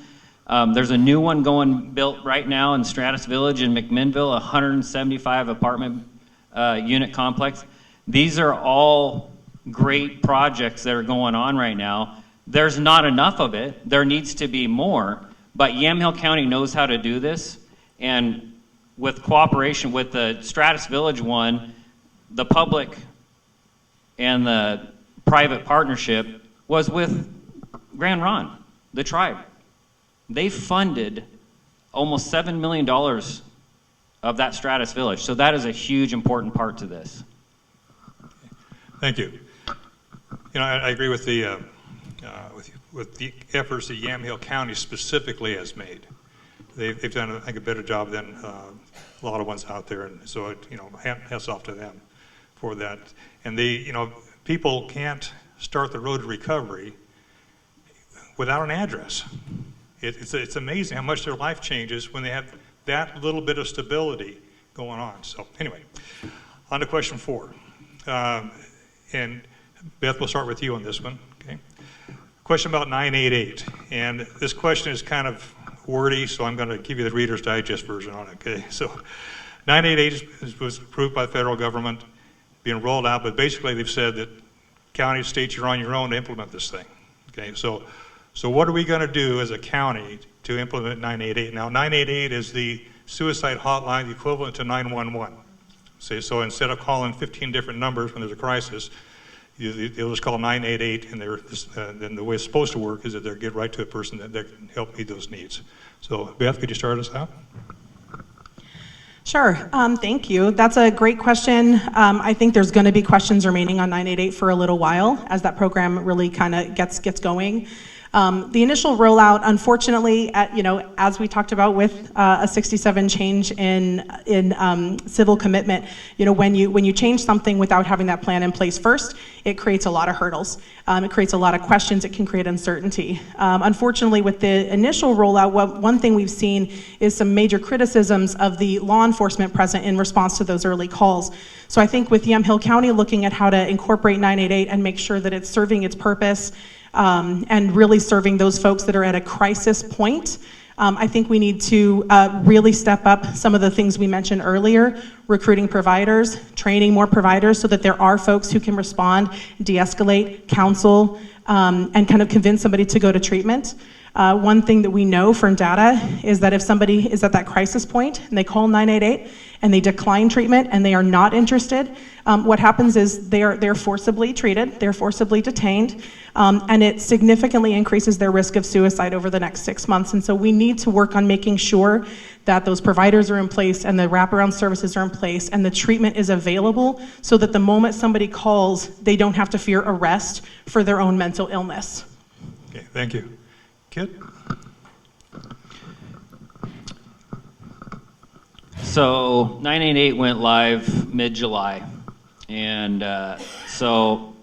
There's a new one built right now in Stratus Village in McMinnville, a 175 apartment unit complex. These are all great projects that are going on right now. There's not enough of it. There needs to be more, but Yamhill County knows how to do this, and with cooperation with the Stratus Village one, the public and the private partnership was with Grand Ron, the tribe. They funded almost $7 million of that Stratus Village. So that is a huge, important part to this. Thank you. You know, I agree with the efforts that Yamhill County specifically has made. They've done, I think, a better job than a lot of ones out there, and so hats off to them for that. And people can't start the road to recovery without an address. It's amazing how much their life changes when they have that little bit of stability going on. So anyway, on to question 4. And Beth, we'll start with you on this one. Okay. Question about 988, and this question is kind of wordy, so I'm going to give you the Reader's Digest version on it. Okay, so 988 was approved by the federal government, being rolled out, but basically they've said that counties, states, you're on your own to implement this thing. Okay, so what are we going to do as a county to implement 988? Now, 988 is the suicide hotline, the equivalent to 911. So instead of calling 15 different numbers when there's a crisis, they'll just call 988, and then the way it's supposed to work is that they'll get right to a person that can help meet those needs. So Beth, could you start us out? Sure, thank you. That's a great question. I think there's going to be questions remaining on 988 for a little while as that program really kind of gets going. The initial rollout, unfortunately, as we talked about with a 67 change in civil commitment, when you change something without having that plan in place first, it creates a lot of hurdles. It creates a lot of questions. It can create uncertainty. Unfortunately, with the initial rollout, one thing we've seen is some major criticisms of the law enforcement present in response to those early calls. So I think with Yamhill County looking at how to incorporate 988 and make sure that it's serving its purpose, and really serving those folks that are at a crisis point, I think we need to really step up some of the things we mentioned earlier, recruiting providers, training more providers so that there are folks who can respond, de-escalate, counsel, and kind of convince somebody to go to treatment. One thing that we know from data is that if somebody is at that crisis point and they call 988 and they decline treatment and they are not interested, what happens is they're forcibly treated, they're forcibly detained, and it significantly increases their risk of suicide over the next 6 months. And so we need to work on making sure that those providers are in place and the wraparound services are in place and the treatment is available so that the moment somebody calls, they don't have to fear arrest for their own mental illness. Okay, thank you. Kit? So 988 went live mid-July, and so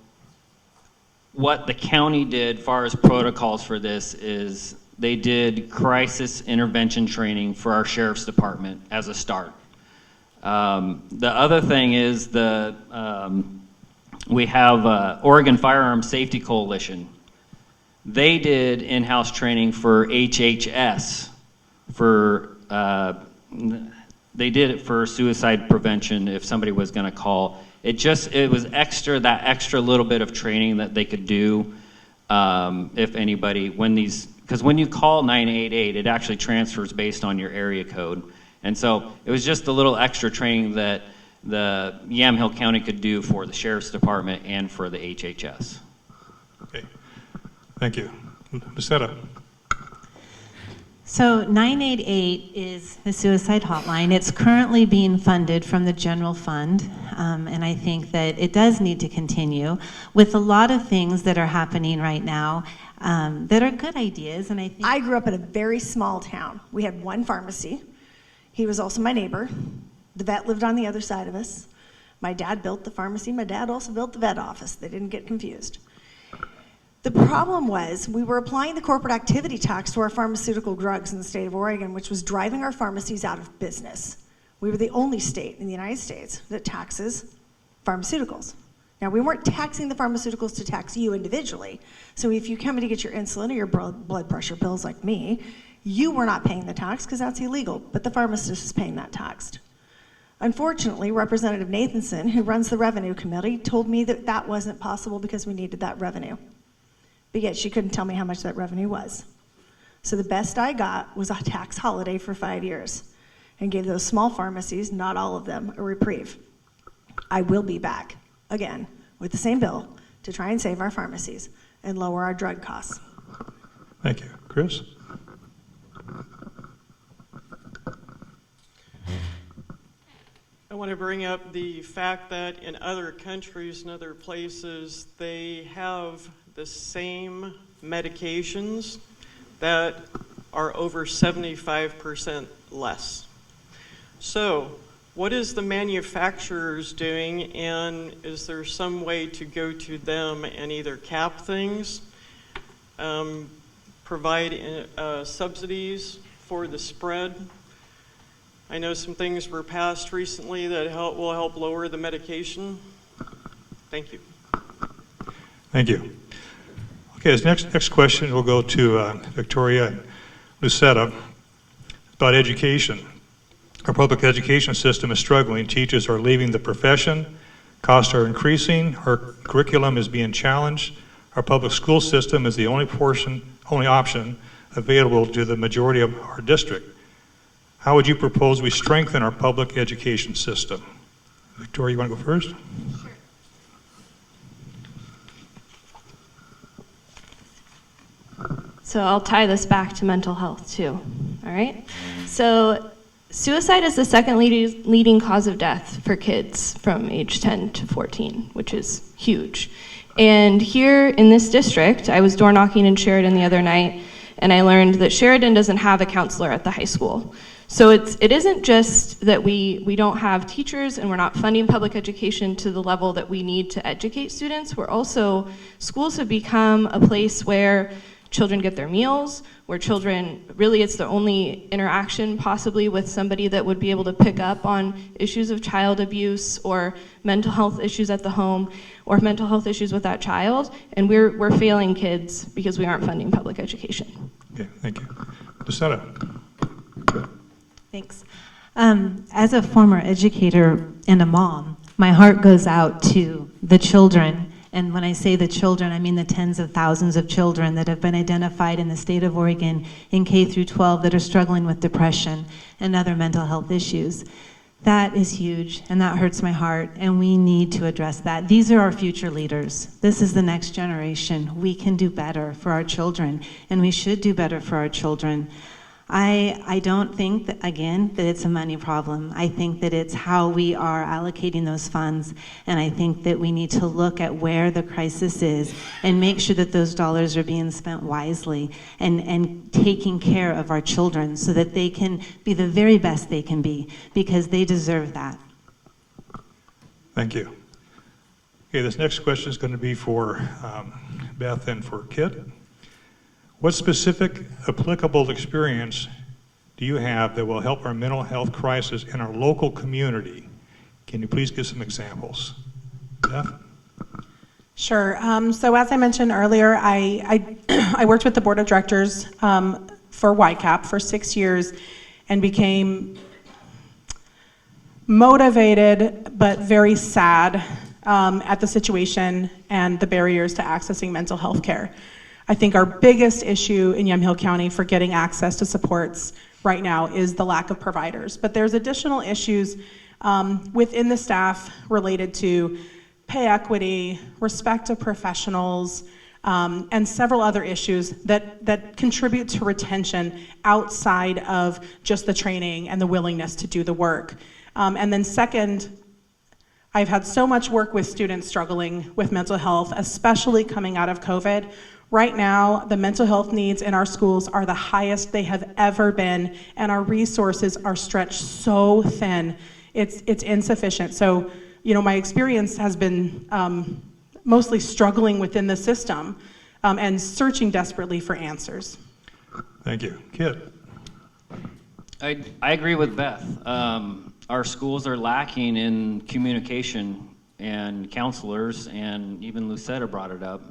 what the county did as far as protocols for this is they did crisis intervention training for our sheriff's department as a start. The other thing is we have Oregon Firearm Safety Coalition. They did in-house training for HHS they did it for suicide prevention if somebody was going to call. It was that extra little bit of training that they could do if anybody, because when you call 988, it actually transfers based on your area code. And so it was just a little extra training that the Yamhill County could do for the Sheriff's Department and for the HHS. Okay, thank you. Lucetta. So 988 is the suicide hotline. It's currently being funded from the general fund, and I think that it does need to continue with a lot of things that are happening right now that are good ideas. And I grew up in a very small town. We had one pharmacy. He was also my neighbor. The vet lived on the other side of us. My dad built the pharmacy. My dad also built the vet office. They didn't get confused. The problem was we were applying the corporate activity tax to our pharmaceutical drugs in the state of Oregon, which was driving our pharmacies out of business. We were the only state in the United States that taxes pharmaceuticals. Now, we weren't taxing the pharmaceuticals to tax you individually. So if you come in to get your insulin or your blood pressure pills like me, you were not paying the tax because that's illegal, but the pharmacist is paying that tax. Unfortunately, Representative Nathanson, who runs the Revenue Committee, told me that that wasn't possible because we needed that revenue. But yet she couldn't tell me how much that revenue was. So the best I got was a tax holiday for 5 years and gave those small pharmacies, not all of them, a reprieve. I will be back again with the same bill to try and save our pharmacies and lower our drug costs. Thank you. Chris? I want to bring up the fact that in other countries and other places, they have the same medications that are over 75% less. So, what is the manufacturers doing, and is there some way to go to them and either cap things, provide subsidies for the spread? I know some things were passed recently that will help lower the medication. Thank you. Thank you. Okay, this next question will go to Victoria and Lucetta about education. Our public education system is struggling. Teachers are leaving the profession. Costs are increasing. Our curriculum is being challenged. Our public school system is the only option available to the majority of our district. How would you propose we strengthen our public education system? Victoria, you want to go first? So I'll tie this back to mental health too, all right? So suicide is the second leading cause of death for kids from age 10 to 14, which is huge. And here in this district, I was door knocking in Sheridan the other night, and I learned that Sheridan doesn't have a counselor at the high school. So it isn't just that we don't have teachers and we're not funding public education to the level that we need to educate students. We're also, schools have become a place where children get their meals, where children, really it's the only interaction possibly with somebody that would be able to pick up on issues of child abuse or mental health issues at the home or mental health issues with that child. And we're failing kids because we aren't funding public education. Okay, thank you. Lucetta. Thanks. As a former educator and a mom, my heart goes out to the children. And when I say the children, I mean the tens of thousands of children that have been identified in the state of Oregon in K through 12 that are struggling with depression and other mental health issues. That is huge, and that hurts my heart, and we need to address that. These are our future leaders. This is the next generation. We can do better for our children, and we should do better for our children. I don't think that, again, that it's a money problem. I think that it's how we are allocating those funds, and I think that we need to look at where the crisis is and make sure that those dollars are being spent wisely and taking care of our children so that they can be the very best they can be, because they deserve that. Thank you. Okay, this next question is going to be for Beth and for Kit. What specific applicable experience do you have that will help our mental health crisis in our local community? Can you please give some examples? Beth? Sure. So as I mentioned earlier, I worked with the board of directors for YCAP for 6 years and became motivated but very sad at the situation and the barriers to accessing mental health care. I think our biggest issue in Yamhill County for getting access to supports right now is the lack of providers. But there's additional issues within the staff related to pay equity, respect of professionals, and several other issues that contribute to retention outside of just the training and the willingness to do the work. And then second, I've had so much work with students struggling with mental health, especially coming out of COVID. Right now, the mental health needs in our schools are the highest they have ever been, and our resources are stretched so thin. It's insufficient. So, you know, my experience has been mostly struggling within the system and searching desperately for answers. Thank you. Kit? I agree with Beth. Our schools are lacking in communication and counselors, and even Lucetta brought it up.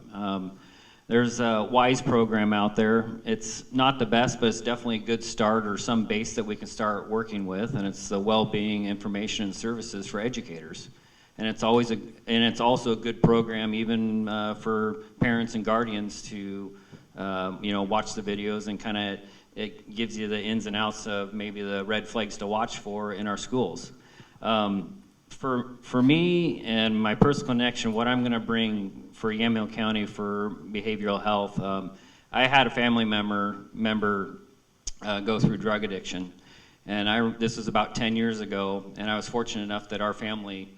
There's a WISE program out there. It's not the best, but it's definitely a good start or some base that we can start working with, and it's the well-being information and services for educators. And it's always it's also a good program even for parents and guardians to you know, watch the videos and kind of, it gives you the ins and outs of maybe the red flags to watch for in our schools. For me and my personal connection, what I'm going to bring for Yamhill County for behavioral health, I had a family member go through drug addiction, and this was about 10 years ago, and I was fortunate enough that our family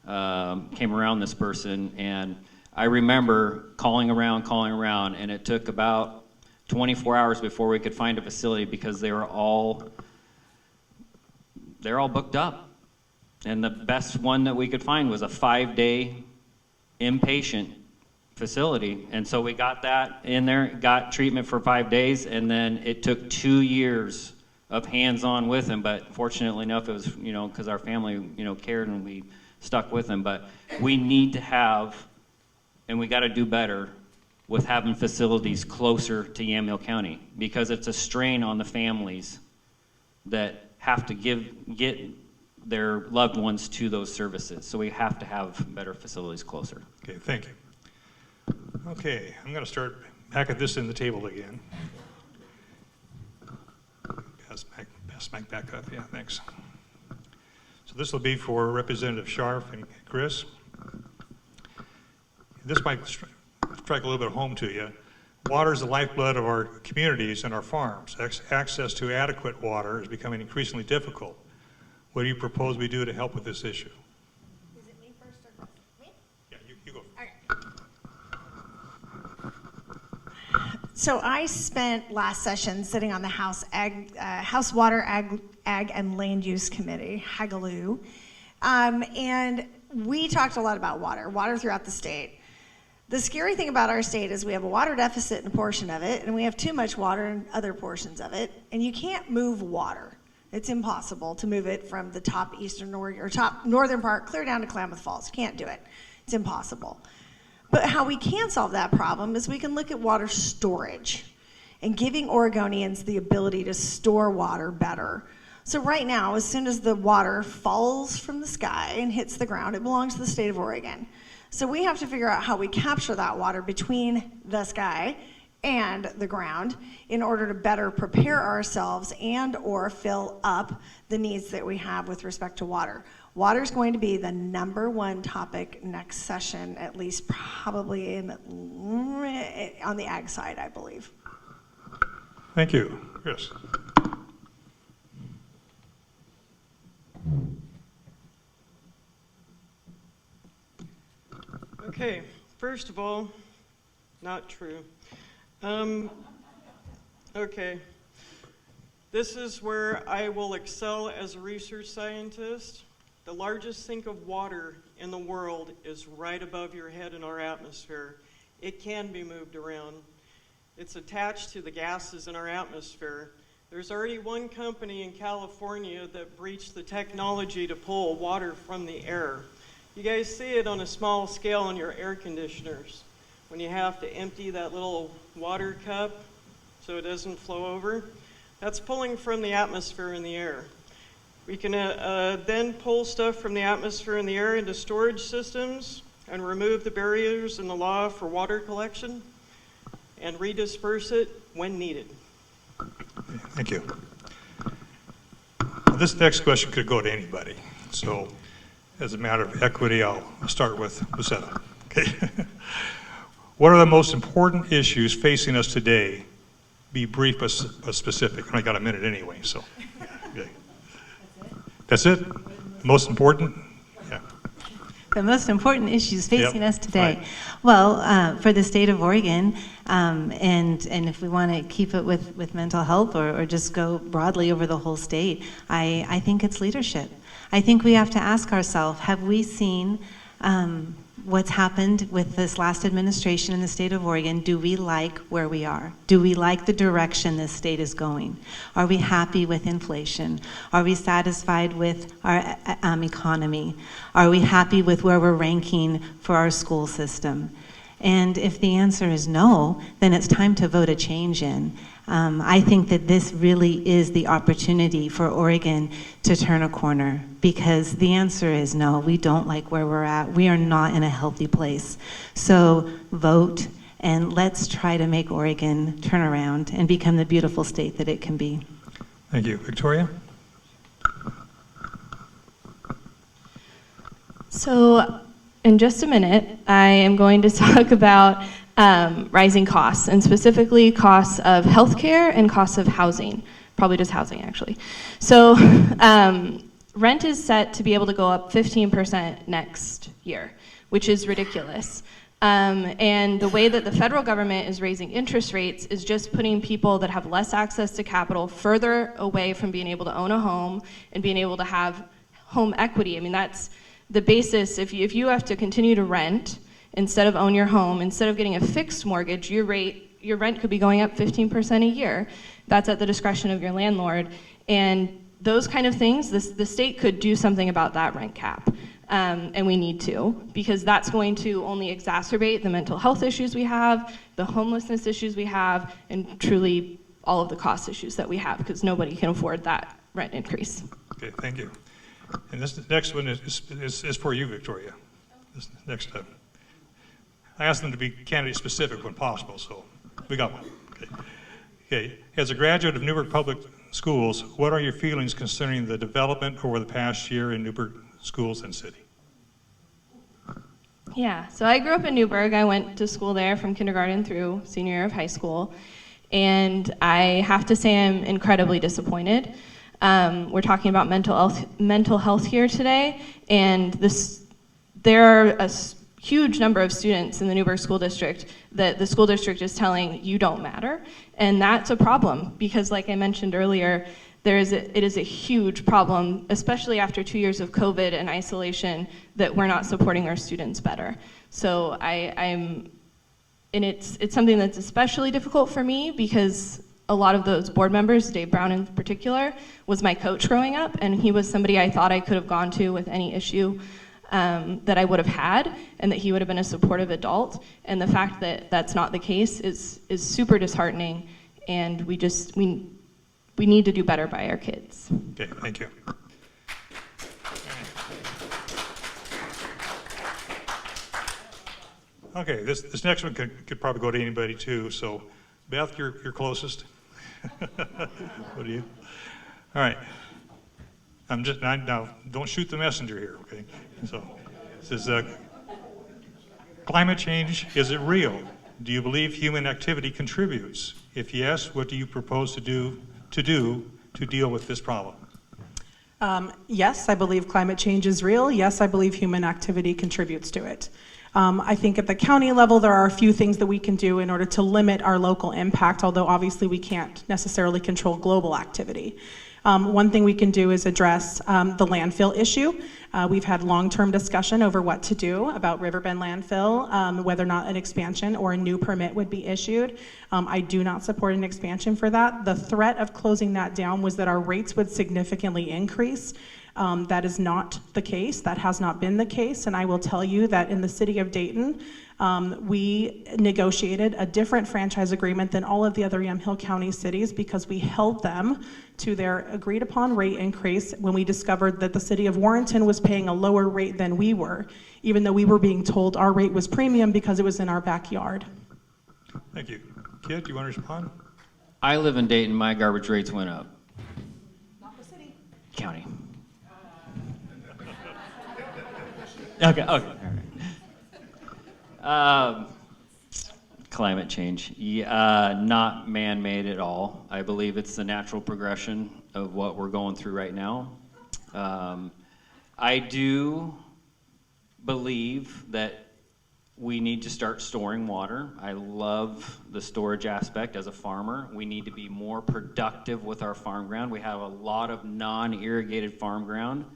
came around this person, and I remember calling around, and it took about 24 hours before we could find a facility because they're all booked up. And the best one that we could find was a 5-day inpatient facility. And so we got that in there, got treatment for 5 days, and then it took 2 years of hands-on with him. But fortunately enough, it was, you know, because our family, you know, cared and we stuck with him. But we need to have, and we got to do better with having facilities closer to Yamhill County, because it's a strain on the families that have to get their loved ones to those services. So we have to have better facilities closer. Okay, thank you. Okay, I'm going to start back at this end of the table again. Pass mic back up. Yeah, thanks. So this will be for Representative Scharf and Chris. This might strike a little bit home to you. Water is the lifeblood of our communities and our farms. Access to adequate water is becoming increasingly difficult. What do you propose we do to help with this issue? Is it me first or me? Yeah, you go. Okay. So I spent last session sitting on the House Water, Ag and Land Use Committee, HAGALU, and we talked a lot about water throughout the state. The scary thing about our state is we have a water deficit in a portion of it, and we have too much water in other portions of it, and you can't move water. It's impossible to move it from the top eastern or top northern part clear down to Klamath Falls. You can't do it. It's impossible. But how we can solve that problem is we can look at water storage and giving Oregonians the ability to store water better. So right now, as soon as the water falls from the sky and hits the ground, it belongs to the state of Oregon. So we have to figure out how we capture that water between the sky and the ground in order to better prepare ourselves and or fill up the needs that we have with respect to water. Water is going to be the #1 topic next session, at least probably on the ag side, I believe. Thank you. Chris. Okay, first of all, not true. Okay, this is where I will excel as a research scientist. The largest sink of water in the world is right above your head in our atmosphere. It can be moved around. It's attached to the gases in our atmosphere. There's already one company in California that breached the technology to pull water from the air. You guys see it on a small scale on your air conditioners when you have to empty that little water cup so it doesn't flow over. That's pulling from the atmosphere in the air. We can then pull stuff from the atmosphere in the air into storage systems and remove the barriers in the law for water collection and redisperse it when needed. Thank you. This next question could go to anybody. So as a matter of equity, I'll start with Lucetta. Okay. What are the most important issues facing us today? Be brief but specific. I got a minute anyway, so. Okay. That's it? Most important? Yeah. The most important issues facing us today. Right. Well, for the state of Oregon, and if we want to keep it with mental health or just go broadly over the whole state, I think it's leadership. I think we have to ask ourselves, have we seen what's happened with this last administration in the state of Oregon? Do we like where we are? Do we like the direction this state is going? Are we happy with inflation? Are we satisfied with our economy? Are we happy with where we're ranking for our school system? And if the answer is no, then it's time to vote a change in. I think that this really is the opportunity for Oregon to turn a corner, because the answer is no, we don't like where we're at. We are not in a healthy place. So vote, and let's try to make Oregon turn around and become the beautiful state that it can be. Thank you. Victoria? So in just a minute, I am going to talk about rising costs, and specifically costs of healthcare and costs of housing, probably just housing actually. So rent is set to be able to go up 15% next year, which is ridiculous. And the way that the federal government is raising interest rates is just putting people that have less access to capital further away from being able to own a home and being able to have home equity. I mean, that's the basis. If you have to continue to rent instead of own your home, instead of getting a fixed mortgage, your rent could be going up 15% a year. That's at the discretion of your landlord. And those kind of things, the state could do something about that rent cap. And we need to, because that's going to only exacerbate the mental health issues we have, the homelessness issues we have, and truly all of the cost issues that we have, because nobody can afford that rent increase. Okay, thank you. And this next one is for you, Victoria. This next up. I asked them to be candidate specific when possible, so we got one. Okay. As a graduate of Newburgh Public Schools, what are your feelings concerning the development over the past year in Newburgh schools and city? Yeah, so I grew up in Newburgh. I went to school there from kindergarten through senior year of high school. And I have to say I'm incredibly disappointed. We're talking about mental health here today, and there are huge number of students in the Newburgh School District that the school district is telling you don't matter. And that's a problem because, like I mentioned earlier, it is a huge problem, especially after 2 years of COVID and isolation, that we're not supporting our students better. So and it's something that's especially difficult for me because a lot of those board members, Dave Brown in particular, was my coach growing up, and he was somebody I thought I could have gone to with any issue that I would have had, and that he would have been a supportive adult. And the fact that that's not the case is super disheartening, and we need to do better by our kids. Okay, thank you. Okay, this next one could probably go to anybody too. So, Beth, you're closest. What do you? All right. Now, don't shoot the messenger here, okay? So, this is climate change. Is it real? Do you believe human activity contributes? If yes, what do you propose to do to deal with this problem? Yes, I believe climate change is real. Yes, I believe human activity contributes to it. I think at the county level, there are a few things that we can do in order to limit our local impact, although obviously we can't necessarily control global activity. One thing we can do is address the landfill issue. We've had long-term discussion over what to do about Riverbend landfill, whether or not an expansion or a new permit would be issued. I do not support an expansion for that. The threat of closing that down was that our rates would significantly increase. That is not the case. That has not been the case. And I will tell you that in the city of Dayton, we negotiated a different franchise agreement than all of the other Yamhill County cities because we held them to their agreed upon rate increase when we discovered that the city of Warrenton was paying a lower rate than we were, even though we were being told our rate was premium because it was in our backyard. Thank you. Kit, do you want to respond? I live in Dayton. My garbage rates went up. Not the city. County. Okay. All right. Climate change, not man-made at all. I believe it's the natural progression of what we're going through right now. I do believe that we need to start storing water. I love the storage aspect as a farmer. We need to be more productive with our farm ground. We have a lot of non-irrigated farm ground,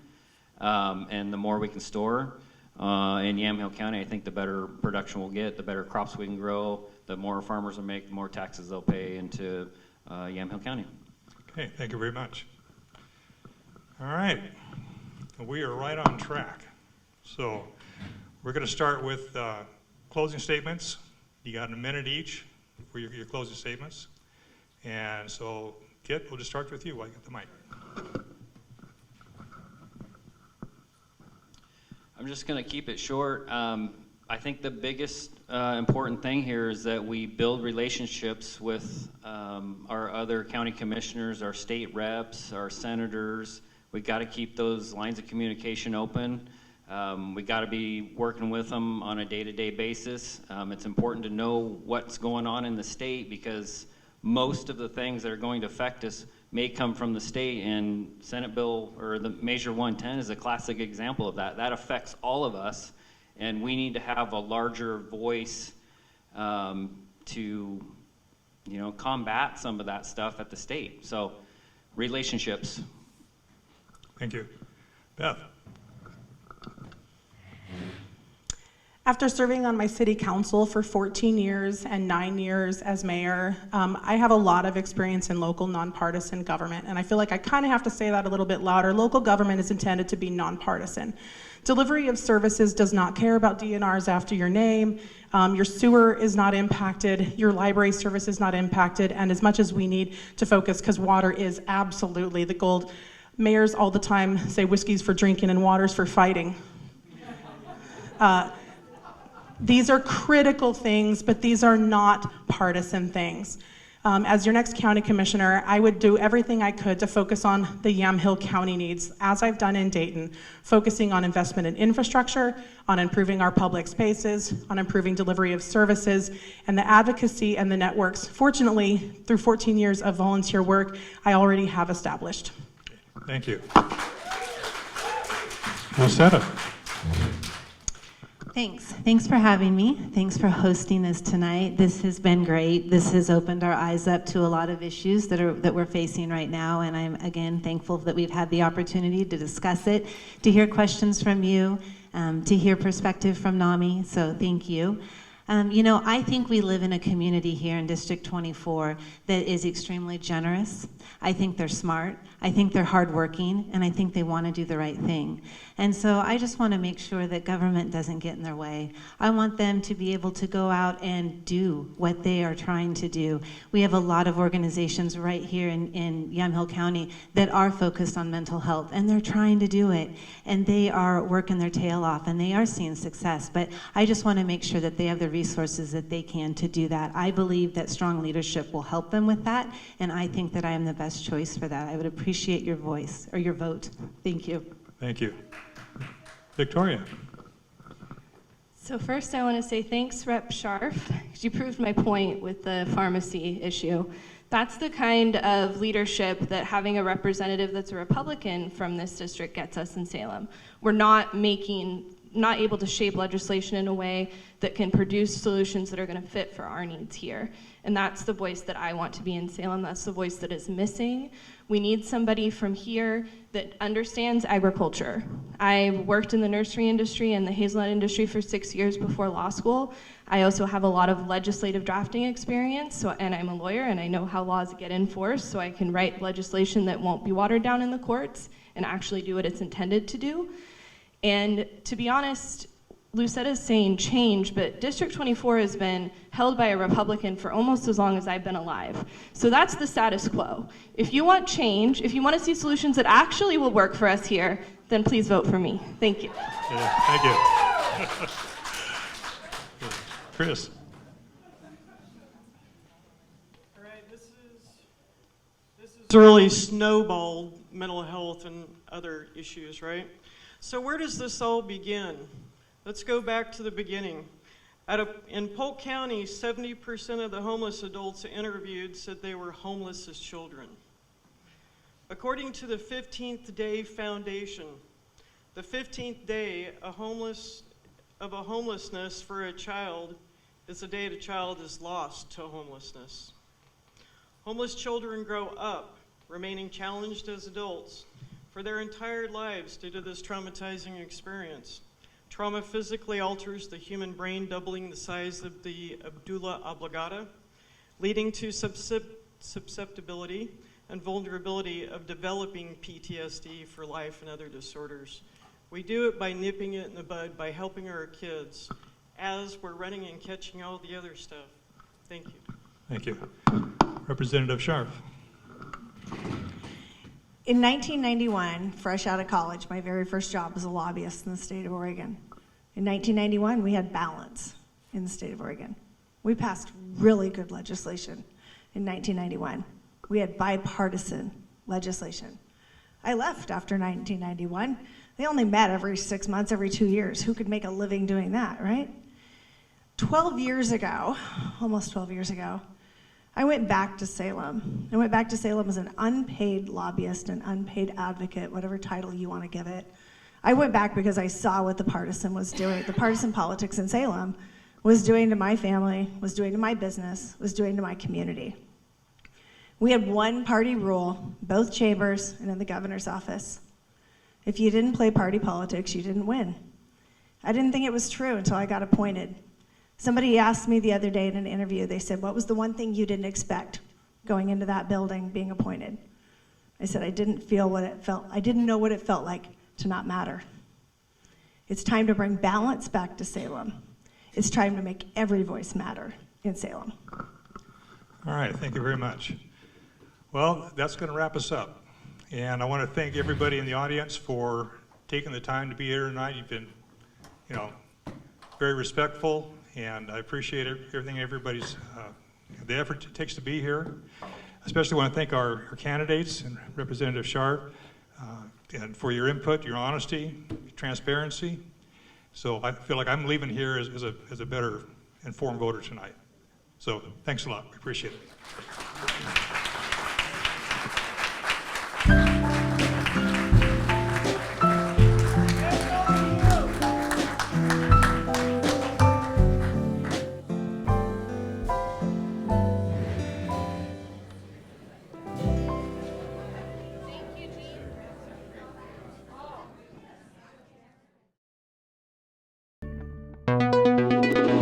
and the more we can store in Yamhill County, I think the better production we'll get, the better crops we can grow, the more farmers will make, the more taxes they'll pay into Yamhill County. Okay, thank you very much. All right, we are right on track. So we're going to start with closing statements. You got a minute each for your closing statements. And so, Kit, we'll just start with you while you get the mic. I'm just going to keep it short. I think the biggest important thing here is that we build relationships with our other county commissioners, our state reps, our senators. We got to keep those lines of communication open. We got to be working with them on a day-to-day basis. It's important to know what's going on in the state because most of the things that are going to affect us may come from the state, and Senate Bill, or the Measure 110 is a classic example of that. That affects all of us, and we need to have a larger voice to, combat some of that stuff at the state. So, relationships. Thank you. Beth. After serving on my city council for 14 years and 9 years as mayor, I have a lot of experience in local nonpartisan government, and I feel like I kind of have to say that a little bit louder. Local government is intended to be nonpartisan. Delivery of services does not care about DNRs after your name. Your sewer is not impacted. Your library service is not impacted. And as much as we need to focus, because water is absolutely the gold. Mayors all the time say whiskey's for drinking and water's for fighting. These are critical things, but these are not partisan things. As your next county commissioner, I would do everything I could to focus on the Yamhill County needs, as I've done in Dayton, focusing on investment in infrastructure, on improving our public spaces, on improving delivery of services, and the advocacy and the networks. Fortunately, through 14 years of volunteer work, I already have established. Thank you. Lucetta. Thanks for having me. Thanks for hosting this tonight. This has been great. This has opened our eyes up to a lot of issues that we're facing right now, and I'm again thankful that we've had the opportunity to discuss it, to hear questions from you, to hear perspective from NAMI, so thank you. I think we live in a community here in District 24 that is extremely generous. I think they're smart. I think they're hardworking, and I think they want to do the right thing. And so I just want to make sure that government doesn't get in their way. I want them to be able to go out and do what they are trying to do. We have a lot of organizations right here in Yamhill County that are focused on mental health, and they're trying to do it. And they are working their tail off, and they are seeing success. But I just want to make sure that they have the resources that they can to do that. I believe that strong leadership will help them with that, and I think that I am the best choice for that. I would appreciate your voice, or your vote. Thank you. Thank you. Victoria. So first I want to say thanks, Rep. Scharf, because you proved my point with the pharmacy issue. That's the kind of leadership that having a representative that's a Republican from this district gets us in Salem. We're not able to shape legislation in a way that can produce solutions that are going to fit for our needs here. And that's the voice that I want to be in Salem. That's the voice that is missing. We need somebody from here that understands agriculture. I worked in the nursery industry and the hazelnut industry for 6 years before law school. I also have a lot of legislative drafting experience, and I'm a lawyer, and I know how laws get enforced, so I can write legislation that won't be watered down in the courts and actually do what it's intended to do. And to be honest, Lucetta's saying change, but District 24 has been held by a Republican for almost as long as I've been alive. So that's the status quo. If you want change, if you want to see solutions that actually will work for us here, then please vote for me. Thank you. Yeah, thank you. Chris. All right, this is really snowballed mental health and other issues, right? So where does this all begin? Let's go back to the beginning. In Polk County, 70% of the homeless adults interviewed said they were homeless as children. According to the 15th Day Foundation, the 15th day of homelessness for a child is the day the child is lost to homelessness. Homeless children grow up, remaining challenged as adults for their entire lives due to this traumatizing experience. Trauma physically alters the human brain, doubling the size of the medulla oblongata, leading to susceptibility and vulnerability of developing PTSD for life and other disorders. We do it by nipping it in the bud, by helping our kids as we're running and catching all the other stuff. Thank you. Thank you. Representative Scharf. In 1991, fresh out of college, my very first job was a lobbyist in the state of Oregon. In 1991, we had balance in the state of Oregon. We passed really good legislation in 1991. We had bipartisan legislation. I left after 1991. They only met every 6 months, every 2 years. Who could make a living doing that, right? 12 years ago, almost 12 years ago, I went back to Salem. I went back to Salem as an unpaid lobbyist, an unpaid advocate, whatever title you want to give it. I went back because I saw what the partisan was doing. The partisan politics in Salem was doing to my family, was doing to my business, was doing to my community. We had one party rule, both chambers and in the governor's office. If you didn't play party politics, you didn't win. I didn't think it was true until I got appointed. Somebody asked me the other day in an interview, they said, what was the one thing you didn't expect going into that building, being appointed? I said, I didn't know what it felt like to not matter. It's time to bring balance back to Salem. It's time to make every voice matter in Salem. All right, thank you very much. Well, that's going to wrap us up. And I want to thank everybody in the audience for taking the time to be here tonight. You've been, very respectful, and I appreciate everything everybody's, the effort it takes to be here. Especially want to thank our candidates and Representative Scharf, and for your input, your honesty, transparency. So I feel like I'm leaving here as a better informed voter tonight. So thanks a lot. We appreciate it. Thank you.